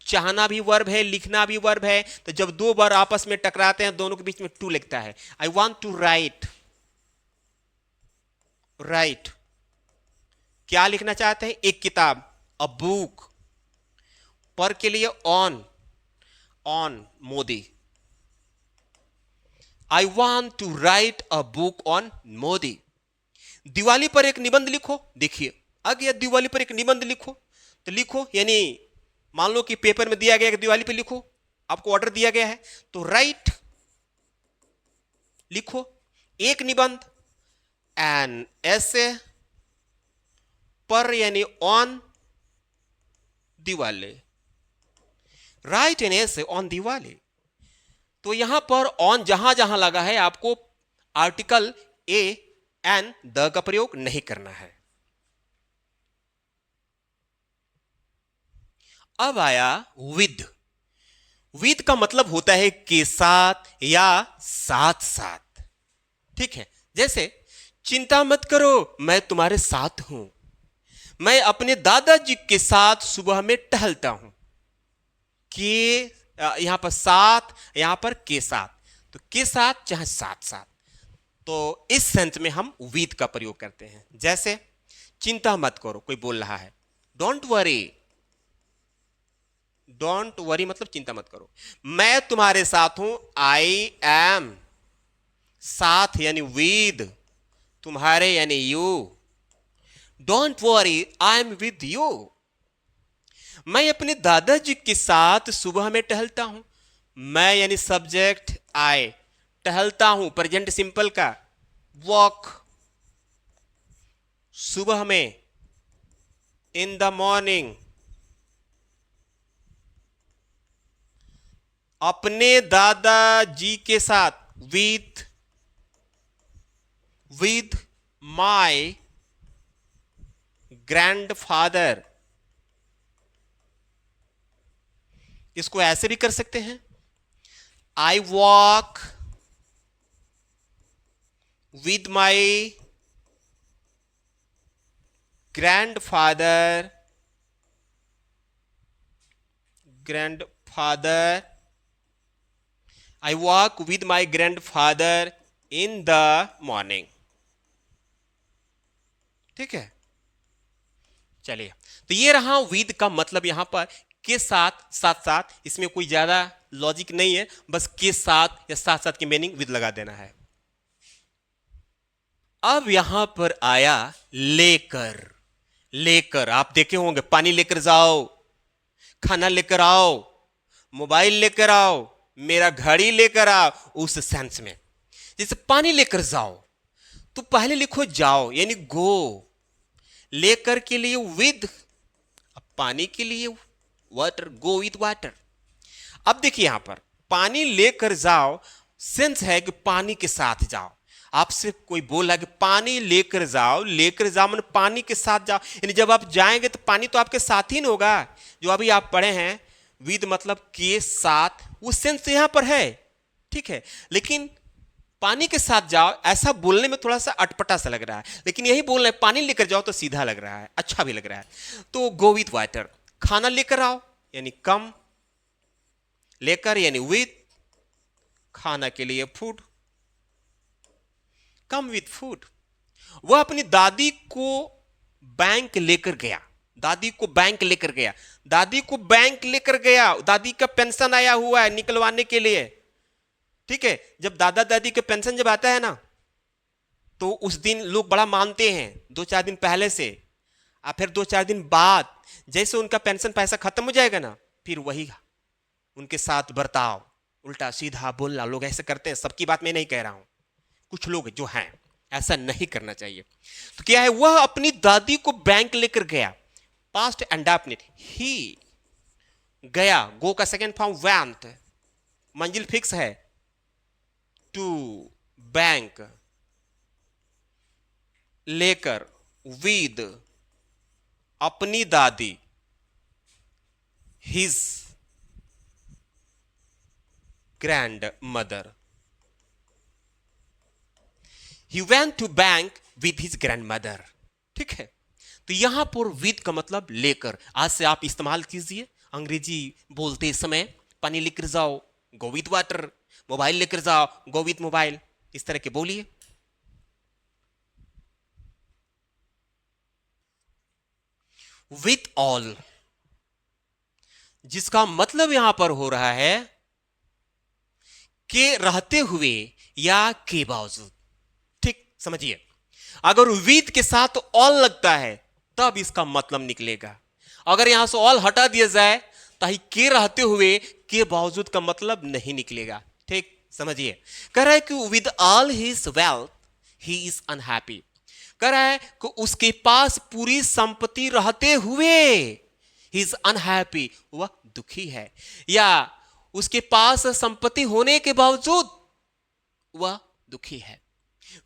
चाहना भी वर्ब है, लिखना भी वर्ब है, तो जब दो वर्ब आपस में टकराते हैं दोनों के बीच में टू लगता है। I want to write, write क्या लिखना चाहते हैं, एक किताब, अ बुक, पर के लिए on, on Modi, I want to write a book on Modi. Diwali पर एक निबंध लिखो, देखिए आ गया, दिवाली पर एक निबंध लिखो, तो लिखो यानी मान लो कि पेपर में दिया गया कि दिवाली पर लिखो, आपको ऑर्डर दिया गया है, तो राइट लिखो एक निबंध, एन ऐसे पर यानी ऑन दिवाली, राइट एन ऐसे ऑन दिवाली। तो यहां पर ऑन जहां जहां लगा है आपको आर्टिकल ए एन द का प्रयोग नहीं करना है। अब आया विद। विद का मतलब होता है के साथ या साथ साथ, ठीक है। जैसे चिंता मत करो मैं तुम्हारे साथ हूं, मैं अपने दादाजी के साथ सुबह में टहलता हूं, के यहां पर साथ, यहां पर के साथ, तो के साथ चाहे साथ साथ, तो इस सेंस में हम विद का प्रयोग करते हैं। जैसे चिंता मत करो, कोई बोल रहा है, डोंट वरी, डोंट वरी मतलब चिंता मत करो, मैं तुम्हारे साथ हूं, आई एम, साथ यानी विद, तुम्हारे यानी you, don't worry I am with you. मैं अपने दादाजी के साथ सुबह में टहलता हूं, मैं यानी सब्जेक्ट आई, टहलता हूं प्रेजेंट सिंपल का, वॉक, सुबह में, इन द मॉर्निंग, अपने दादाजी के साथ, विद माय ग्रैंडफादर। इसको ऐसे भी कर सकते हैं, I walk with my grandfather I walk with my grandfather in the morning. ठीक है, चलिए, तो ये रहा विद का मतलब यहां पर के साथ, साथ साथ। इसमें कोई ज्यादा लॉजिक नहीं है, बस के साथ या साथ साथ की मीनिंग विद लगा देना है। अब यहां पर आया लेकर। लेकर आप देखे होंगे, पानी लेकर जाओ, खाना लेकर आओ, मोबाइल लेकर आओ, मेरा घड़ी लेकर आओ, उस सेंस में। जैसे पानी लेकर जाओ तो पहले लिखो जाओ यानी गो, लेकर के लिए विद, अब पानी के लिए वाटर, गो विद वाटर। अब देखिए यहां पर पानी लेकर जाओ, सेंस है कि पानी के साथ जाओ। आपसे कोई बोला कि पानी लेकर जाओ, लेकर जाओ मतलब पानी के साथ जाओ, यानी जब आप जाएंगे तो पानी तो आपके साथ ही न होगा। जो अभी आप पढ़े हैं विद मतलब के साथ, वो सेंस यहां पर है, ठीक है। लेकिन पानी के साथ जाओ ऐसा बोलने में थोड़ा सा अटपटा सा लग रहा है, लेकिन यही बोल रहे हैं पानी लेकर जाओ तो सीधा लग रहा है, अच्छा भी लग रहा है। तो गो विथ वाटर। खाना लेकर आओ यानी कम, लेकर यानी विथ, खाना के लिए फूड, कम विथ फूड। वह अपनी दादी को बैंक लेकर गया, दादी को बैंक लेकर गया, दादी को बैंक लेकर गया, दादी का पेंशन आया हुआ है निकलवाने के लिए, ठीक है। जब दादा दादी के पेंशन जब आता है ना, तो उस दिन लोग बड़ा मानते हैं, 2-4 दिन पहले से, और फिर 2-4 दिन बाद जैसे उनका पेंशन पैसा खत्म हो जाएगा ना, फिर वही उनके साथ बर्ताव, उल्टा सीधा बोलना, लोग ऐसे करते हैं। सबकी बात मैं नहीं कह रहा हूं, कुछ लोग जो हैं ऐसा नहीं करना चाहिए। तो क्या है, वह अपनी दादी को बैंक लेकर गया, पास्ट इंडेफिनिट, ही गया, गो का सेकेंड फॉर्म वेंट, मंजिल फिक्स है, टू बैंक, लेकर, विद अपनी दादी, his grand mother. He went to bank with his grandmother। ठीक है, तो यहां पर विद का मतलब लेकर। आज से आप इस्तेमाल कीजिए अंग्रेजी बोलते समय, पानी लेकर जाओ गो विथ वाटर, मोबाइल लेकर जाओ गो विथ मोबाइल, इस तरह के बोलिए। विथ ऑल, जिसका मतलब यहां पर हो रहा है के रहते हुए या के बावजूद। ठीक समझिए, अगर विद के साथ ऑल लगता है तब इसका मतलब निकलेगा। अगर यहां से ऑल हटा दिया जाए तो के रहते हुए के बावजूद का मतलब नहीं निकलेगा। ठीक समझिए, कह रहा है कि with all his wealth he is unhappy. कह रहा है कि उसके पास पूरी संपत्ति रहते हुए ही इज अनहैप्पी, वह दुखी है, या उसके पास संपत्ति होने के बावजूद वह दुखी है।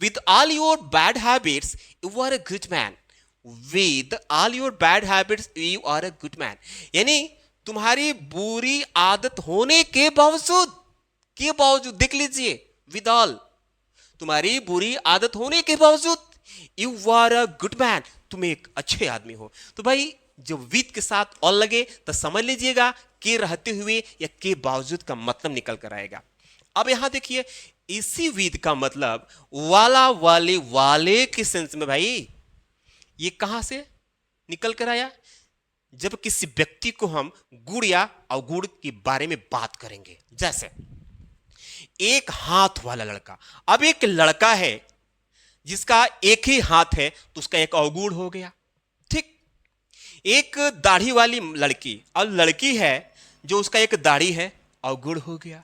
With all your bad habits, you are a good man. With all your bad habits, you are a good man. यानी तुम्हारी बुरी आदत होने के बावजूद देख लीजिए, with all, तुम्हारी बुरी आदत होने के बावजूद you are a good man, तुम एक अच्छे आदमी हो। तो भाई जब विद के साथ ऑल लगे तो समझ लीजिएगा के रहते हुए या के बावजूद का मतलब निकल कर आएगा। अब यहां देखिए, इसी विद का मतलब वाला, वाले, वाले के सेंस में भाई ये कहां से निकल कर आया, जब किसी व्यक्ति को हम गुण या अवगुण के बारे में बात करेंगे। जैसे एक हाथ वाला लड़का, अब एक लड़का है जिसका एक ही हाथ है तो उसका एक अवगुण हो गया। ठीक, एक दाढ़ी वाली लड़की और लड़की है जो उसका एक दाढ़ी है, अवगुण हो गया।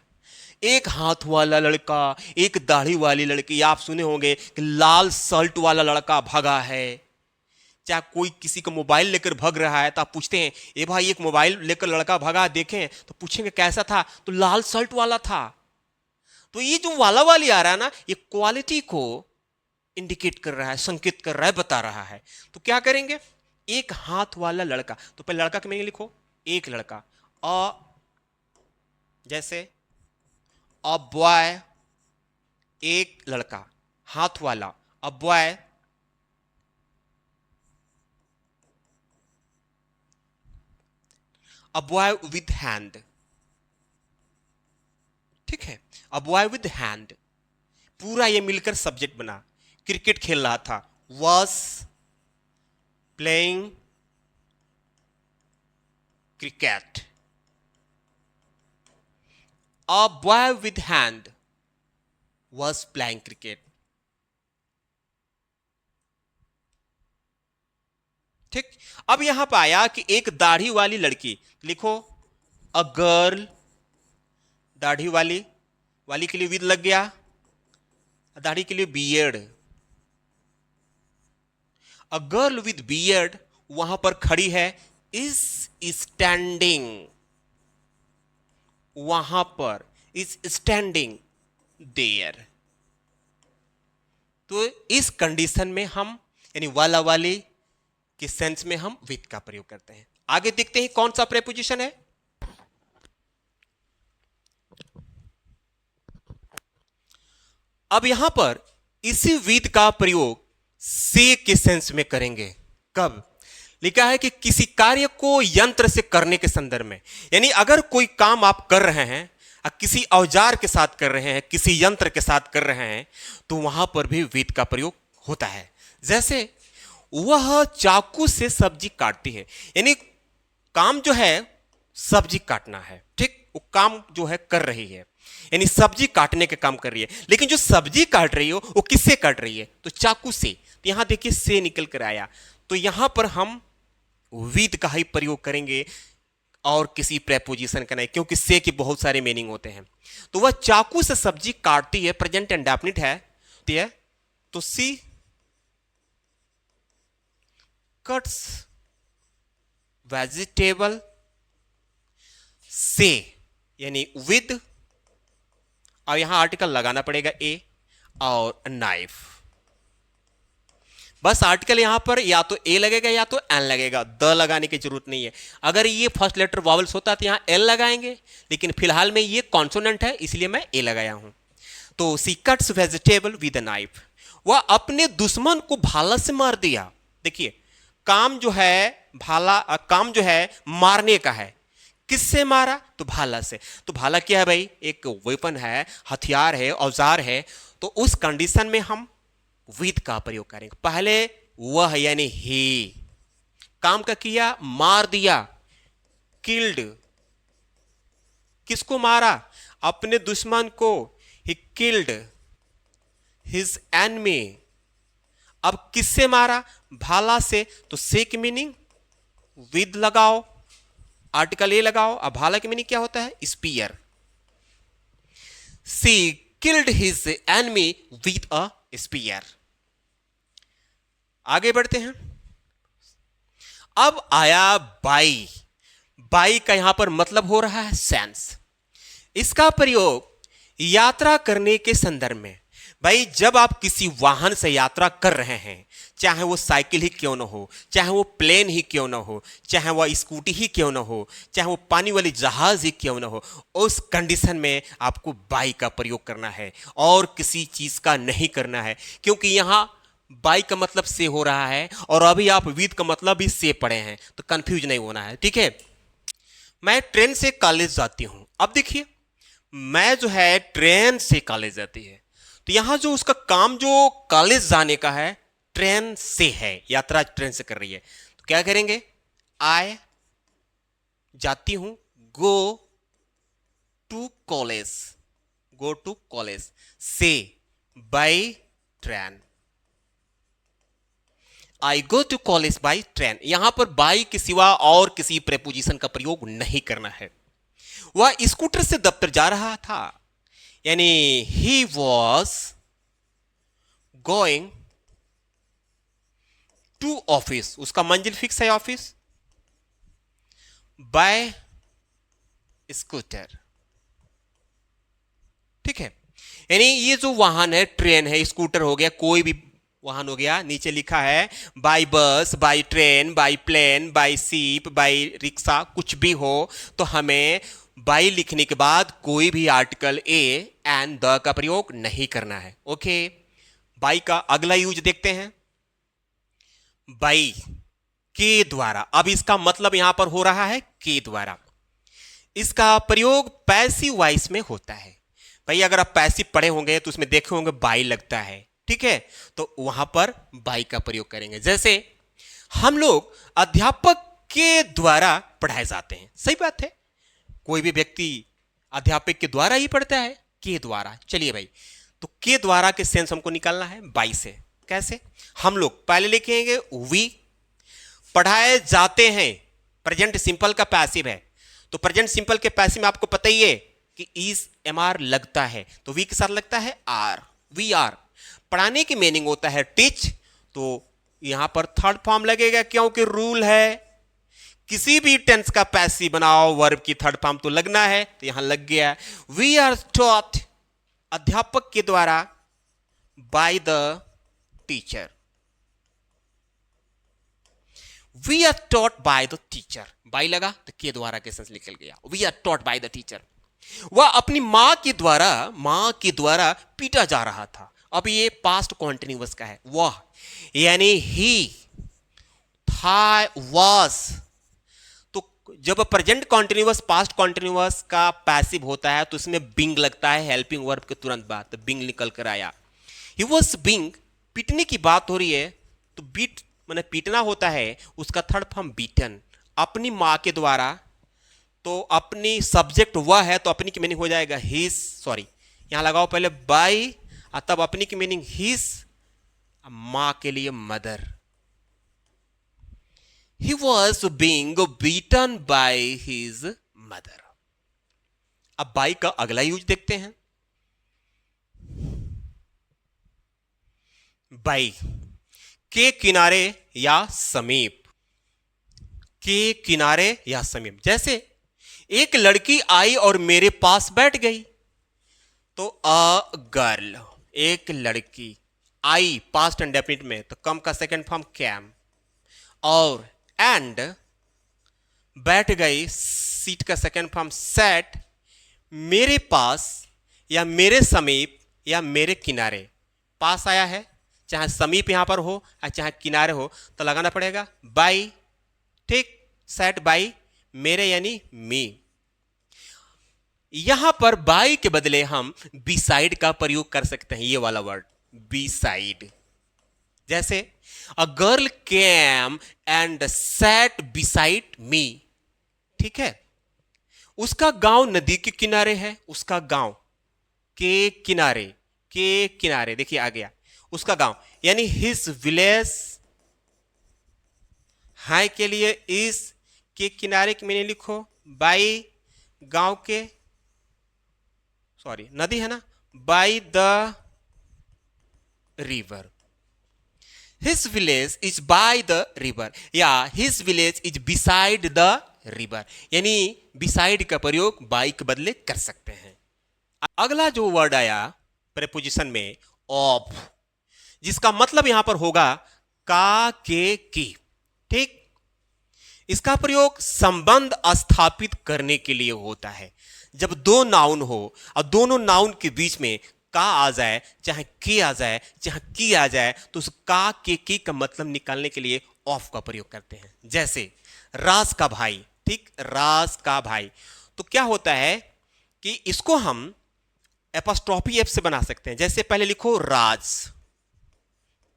एक हाथ वाला लड़का, एक दाढ़ी वाली लड़की, आप सुने होंगे कि लाल शर्ट वाला लड़का भगा है, चाहे कोई किसी का मोबाइल लेकर भग रहा है तो आप पूछते हैं, ए भाई एक मोबाइल लेकर लड़का भगा देखें, तो पूछेंगे कैसा था, तो लाल शर्ट वाला था। तो ये जो वाला वाली आ रहा है ना, ये क्वालिटी को इंडिकेट कर रहा है, संकेत कर रहा है, बता रहा है। तो क्या करेंगे, एक हाथ वाला लड़का, तो पहले लड़का के मीनिंग लिखो, एक लड़का, अ जैसे अ बॉय, एक लड़का हाथ वाला, a boy, a boy with hand, ठीक है, अ बॉय विद हैंड, पूरा ये मिलकर सब्जेक्ट बना। क्रिकेट खेल रहा था, was playing cricket, a boy with hand was playing cricket, ठीक। अब यहां पर आया कि एक दाढ़ी वाली लड़की, लिखो अ गर्ल, दाढ़ी वाली, वाली के लिए विद लग गया, दाढ़ी के लिए beard, a girl with beard वहां पर खड़ी है, इज स्टैंडिंग, वहां पर इज स्टैंडिंग देयर। तो इस कंडीशन में हम यानी वाला वाली के सेंस में हम विद का प्रयोग करते हैं। आगे देखते हैं कौन सा प्रेपोजिशन है। अब यहां पर इसी विद का प्रयोग से के सेंस में करेंगे। कब? लिखा है कि किसी कार्य को यंत्र से करने के संदर्भ में, यानी अगर कोई काम आप कर रहे हैं, किसी औजार के साथ कर रहे हैं, किसी यंत्र के साथ कर रहे हैं, तो वहां पर भी विद का प्रयोग होता है। जैसे वह चाकू से सब्जी काटती है, यानी काम जो है सब्जी काटना है, ठीक, वो काम जो है कर रही है, यानी सब्जी काटने के काम कर रही है। लेकिन जो सब्जी काट रही हो वो किससे काट रही है, तो चाकू से। तो यहां देखिए से निकल कर आया, तो यहां पर हम विद का ही प्रयोग करेंगे और किसी प्रेपोजिशन का नहीं, क्योंकि से के बहुत सारे मीनिंग होते हैं। तो वह चाकू से सब्जी काटती है, प्रेजेंट इंडेफिनिट है, तो सी कट्स वेजिटेबल से, यानी विद, और यहां आर्टिकल लगाना पड़ेगा ए, और नाइफ। बस आर्टिकल यहां पर या तो ए लगेगा या तो एन लगेगा, द लगाने की जरूरत नहीं है। अगर ये फर्स्ट लेटर वॉवल्स होता तो यहां एल लगाएंगे, लेकिन फिलहाल में ये कॉन्सोनेंट है इसलिए मैं ए लगाया हूं। तो she cuts vegetable with a knife, वह अपने दुश्मन को भाला से मार दिया। देखिए काम जो है भाला, काम जो है मारने का है, किससे मारा, तो भाला से। तो भाला क्या है भाई, एक वेपन है, हथियार है, औजार है। तो उस कंडीशन में हम विद का प्रयोग करेंगे। पहले वह यानी ही, काम का किया, मार दिया, किल्ड, किसको मारा, अपने दुश्मन को, ही किल्ड हिज एनिमी। अब किससे मारा, भाला से, तो से की मीनिंग विद लगाओ, आर्टिकल ए लगाओ। अब भाला की मीनिंग क्या होता है, spear. She killed his enemy with a spear. आगे बढ़ते हैं। अब आया बाई, बाई का यहां पर मतलब हो रहा है सेंस। इसका प्रयोग यात्रा करने के संदर्भ में, भाई जब आप किसी वाहन से यात्रा कर रहे हैं, चाहे वो साइकिल ही क्यों ना हो, चाहे वो प्लेन ही क्यों ना हो, चाहे वो स्कूटी ही क्यों ना हो, चाहे वो पानी वाली जहाज ही क्यों ना हो, उस कंडीशन में आपको बाई का प्रयोग करना है और किसी चीज का नहीं करना है। क्योंकि यहां बाई का मतलब से हो रहा है और अभी आप विद का मतलब भी से पढ़े हैं, तो कंफ्यूज नहीं होना है, ठीक है। मैं ट्रेन से कॉलेज जाती हूं। अब देखिए मैं जो है ट्रेन से कॉलेज जाती है, तो यहां जो उसका काम जो कॉलेज जाने का है ट्रेन से है, यात्रा ट्रेन से कर रही है, तो क्या करेंगे, आई जाती हूं, go to college, go to college से, by train, I go to college by train. यहां पर बाई के सिवा और किसी प्रेपोजिशन का प्रयोग नहीं करना है। वह स्कूटर से दफ्तर जा रहा था, यानी he was going to office, उसका मंजिल फिक्स है ऑफिस। बाय स्कूटर, ठीक है। यानी ये जो वाहन है, ट्रेन है, स्कूटर हो गया, कोई भी वाहन हो गया, नीचे लिखा है by bus, by train, by plane, by ship, by rickshaw, कुछ भी हो तो हमें बाय लिखने के बाद कोई भी आर्टिकल ए एंड द का प्रयोग नहीं करना है। ओके, बाय का अगला यूज देखते हैं, बाय के द्वारा। अब इसका मतलब यहां पर हो रहा है के द्वारा। इसका प्रयोग पैसिव वॉइस में होता है। भाई अगर आप पैसिव पढ़े होंगे तो उसमें देखे होंगे बाई लगता है, ठीक है, तो वहां पर बाई का प्रयोग करेंगे। जैसे हम लोग अध्यापक के द्वारा पढ़ाए जाते हैं, सही बात है, कोई भी व्यक्ति अध्यापक के द्वारा ही पढ़ता है, के द्वारा। चलिए भाई, तो के द्वारा के सेंस हमको निकालना है बाई से। कैसे? हम लोग पहले लिखेंगे वी, पढ़ाए जाते हैं, प्रेजेंट सिंपल का पैसिव है, तो प्रेजेंट सिंपल के पैसिव में आपको पता ही है कि इज एम आर लगता है, तो वी के साथ लगता है आर, वी आर। पढ़ाने की मीनिंग होता है टीच, तो यहां पर थर्ड फॉर्म लगेगा, क्योंकि रूल है किसी भी टेंस का पैसिव बनाओ वर्ब की थर्ड फॉर्म तो लगना है, तो यहां लग गया। वी आर टॉट, अध्यापक के द्वारा, by the teacher, we are taught by the teacher, by लगा तो के द्वारा के सेंस निकल गया, we are taught by the teacher. वह अपनी मां के द्वारा पीटा जा रहा था। अब ये पास्ट कॉन्टिन्यूअस का है, वह यानी ही था, वाज। तो जब प्रेजेंट कॉन्टिन्यूअस पास्ट कॉन्टिन्यूअस का पैसिव होता है तो इसमें बिंग लगता है हेल्पिंग वर्ब के तुरंत बाद, तो बिंग निकल कर आया। ही वाज बिंग, पीटने की बात हो रही है तो बीट माने पीटना होता है, उसका थर्ड फॉर्म बीटन, अपनी मां के द्वारा, तो अपनी सब्जेक्ट वह है तो अपनी की मीनिंग हो जाएगा हिज, सॉरी यहां लगाओ पहले बाई, तब अपनी की मीनिंग हिज, मां के लिए mother. He was being beaten by his mother. अब बाई का अगला यूज देखते हैं, बाई के किनारे या समीप, के किनारे या समीप। जैसे एक लड़की आई और मेरे पास बैठ गई, तो अ गर्ल, एक लड़की आई पास्ट एंड डेफिनिट में, तो कम का सेकंड फॉर्म कैम, और एंड बैठ गई, सीट का सेकंड फॉर्म सेट, मेरे पास या मेरे समीप या मेरे किनारे, पास आया है, चाहे समीप यहां पर हो या चाहे किनारे हो तो लगाना पड़ेगा बाई, ठीक, सेट बाई, मेरे यानी मी। यहां पर बाई के बदले हम बी साइड का प्रयोग कर सकते हैं, ये वाला वर्ड बी साइड। जैसे a girl came and sat beside me, ठीक है, उसका गांव नदी के किनारे है, उसका गांव के किनारे, देखिए आ गया उसका गांव, यानी हिज विलेज, हाई के लिए इस, के किनारे के मैंने लिखो बाई, गांव के, सॉरी नदी है ना, by the river, his village is by the river, या his village is beside the river, यानी बिसाइड का प्रयोग बाई के बदले कर सकते हैं। अगला जो वर्ड आया प्रेपोजिशन में ऑफ, जिसका मतलब यहां पर होगा का के की, ठीक, इसका प्रयोग संबंध स्थापित करने के लिए होता है। जब दो नाउन हो और दोनों नाउन के बीच में का आ जाए, चाहे के आ जाए, चाहे की आ जाए, तो उस का के की का मतलब निकालने के लिए ऑफ का प्रयोग करते हैं। जैसे राज का भाई, ठीक, राज का भाई, तो क्या होता है कि इसको हम एपोस्ट्रोफी एफ से बना सकते हैं। जैसे पहले लिखो राज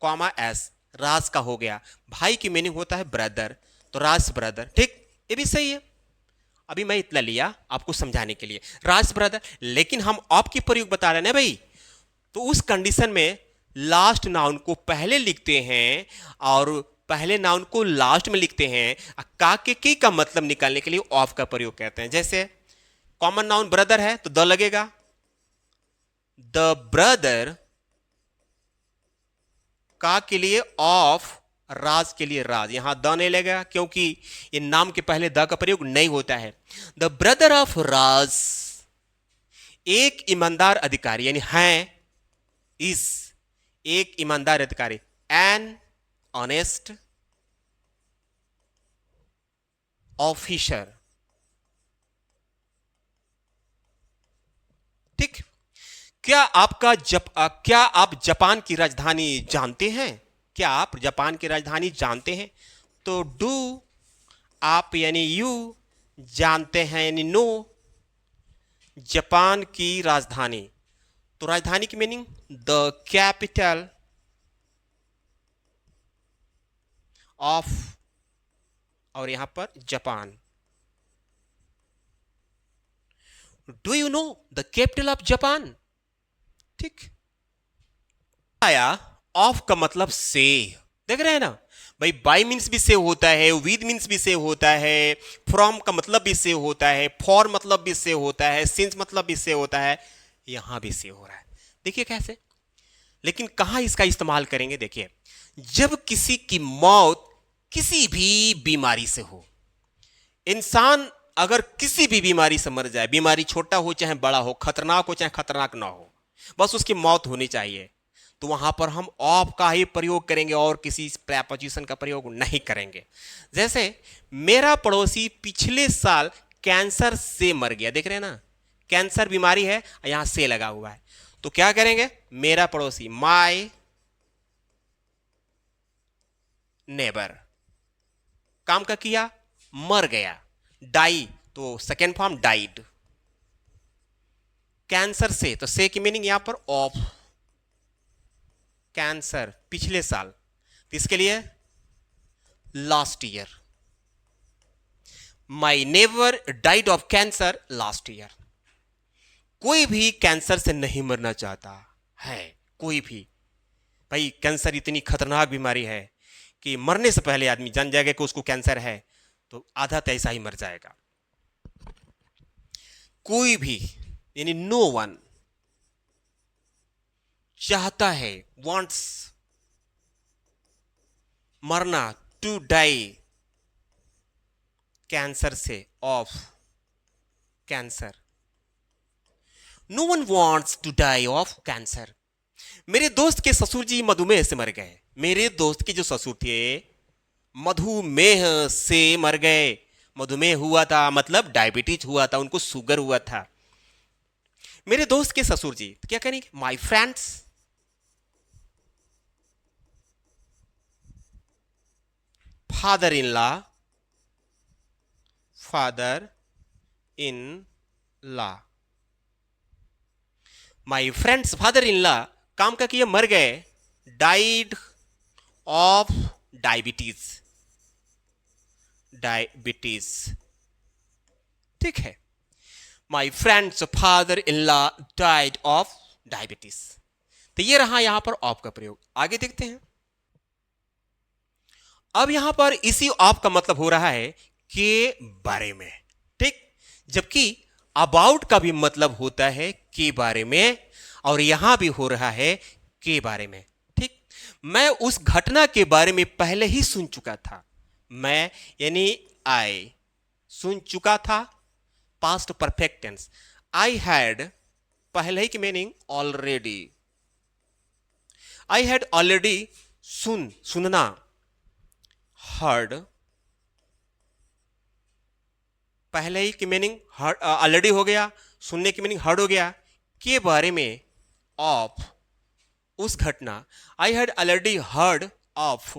कॉमा एस, राज का हो गया, भाई की मीनिंग होता है ब्रदर, तो राज ब्रदर, ठीक, ये भी सही है। अभी मैं इतना लिया आपको समझाने के लिए, राज ब्रदर, लेकिन हम ऑफ की प्रयोग बता रहे हैं भाई, तो उस कंडीशन में लास्ट नाउन को पहले लिखते हैं और पहले नाउन को लास्ट में लिखते हैं, का के की का मतलब निकालने के लिए ऑफ का प्रयोग करते हैं। जैसे कॉमन नाउन ब्रदर है तो द लगेगा, द ब्रदर, का के लिए ऑफ राज के लिए राज, यहां द नहीं लगेगा क्योंकि ये नाम के पहले द का प्रयोग नहीं होता है। द ब्रदर ऑफ राज, एक ईमानदार अधिकारी, यानी है, इस, एक ईमानदार अधिकारी, एन ऑनेस्ट ऑफिसर। ठीक। क्या आप जापान की राजधानी जानते हैं? क्या आप जापान की राजधानी जानते हैं? तो डू, आप यानी यू, जानते हैं यानी नो, जापान की राजधानी। तो राजधानी की मीनिंग द कैपिटल ऑफ, और यहां पर Japan. Do you know the capital of Japan? ठीक। आया ऑफ का मतलब से, देख रहे हैं ना भाई, बाय मीन्स भी से होता है, विद मीन्स भी से होता है, फ्रॉम का मतलब भी से होता है, फॉर मतलब भी से होता है, सिंस मतलब भी से होता है, यहां भी से हो रहा है। देखिए कैसे, लेकिन कहां इसका इस्तेमाल करेंगे? देखिए, जब किसी की मौत किसी भी बीमारी से हो, इंसान अगर किसी भी बीमारी से मर जाए, बीमारी छोटा हो चाहे बड़ा हो, खतरनाक हो चाहे खतरनाक ना हो, बस उसकी मौत होनी चाहिए, तो वहां पर हम ऑफ का ही प्रयोग करेंगे और किसी प्रेपोजिशन का प्रयोग नहीं करेंगे। जैसे मेरा पड़ोसी पिछले साल कैंसर से मर गया, देख रहे हैं ना, कैंसर बीमारी है, यहां से लगा हुआ है, तो क्या करेंगे? मेरा पड़ोसी, माय नेबर, काम का किया, मर गया, डाई, तो सेकेंड फॉर्म डाइड। कैंसर से, तो से की मीनिंग यहां पर ऑफ, कैंसर पिछले साल, तो इसके लिए last year, my neighbour died of cancer last year. कोई भी कैंसर से नहीं मरना चाहता है, कोई भी। भाई कैंसर इतनी खतरनाक बीमारी है कि मरने से पहले आदमी जान जाएगा कि उसको कैंसर है, तो आधा तो ऐसा ही मर जाएगा। कोई भी यानी नो वन चाहता है, वॉन्ट्स, मरना, टू डाई, कैंसर से, of cancer. No one wants to die of cancer. मेरे दोस्त के ससुर जी मधुमेह से मर गए, मेरे दोस्त के जो ससुर थे मधुमेह से मर गए। मधुमेह हुआ था मतलब डायबिटीज हुआ था, उनको शुगर हुआ था। मेरे दोस्त के ससुर जी, तो क्या करेंगे? My friends father in law, father in law, my friends father in law काम का किया, मर गए, डाइड ऑफ डायबिटीज, डायबिटीज। ठीक है, my friends father in law died of diabetes. तो ये रहा यहां पर ऑफ का प्रयोग। आगे देखते हैं। अब यहां पर इसी ऑफ का मतलब हो रहा है के बारे में, ठीक, जबकि अबाउट का भी मतलब होता है के बारे में, और यहां भी हो रहा है के बारे में। ठीक, मैं उस घटना के बारे में पहले ही सुन चुका था। मैं यानी आई सुन चुका था, past perfect tense. I had पहले ही की meaning already, I had already सुनना, हर्ड पहले ही की मीनिंग ऑलरेडी हो गया, सुनने की मीनिंग हर्ड हो गया, के बारे में ऑफ उस घटना। I had already heard of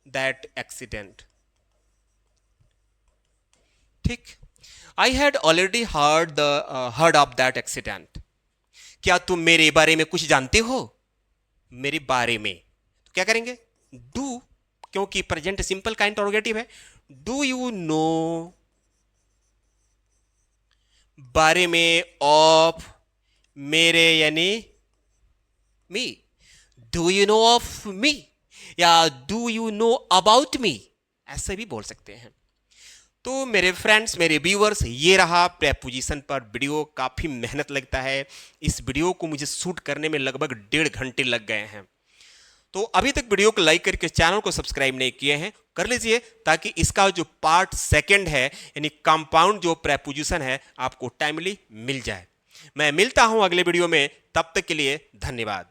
that accident. ठीक, I had already heard of that accident. क्या तुम मेरे बारे में कुछ जानते हो? मेरे बारे में, तो क्या करेंगे? डू, क्योंकि प्रेजेंट सिंपल का इंटरोगेटिव है। डू यू नो बारे में ऑफ मेरे यानी me, do you know of me, या do you know about me, ऐसे भी बोल सकते हैं। तो मेरे फ्रेंड्स, मेरे व्यूअर्स, ये रहा प्रेपोजिशन पर वीडियो। काफ़ी मेहनत लगता है, इस वीडियो को मुझे शूट करने में लगभग 1.5 घंटे लग गए हैं। तो अभी तक वीडियो को लाइक करके चैनल को सब्सक्राइब नहीं किए हैं, कर लीजिए, ताकि इसका जो पार्ट सेकंड है यानी कंपाउंड जो प्रेपोजिशन है आपको टाइमली मिल जाए। मैं मिलता हूं अगले वीडियो में, तब तक के लिए धन्यवाद।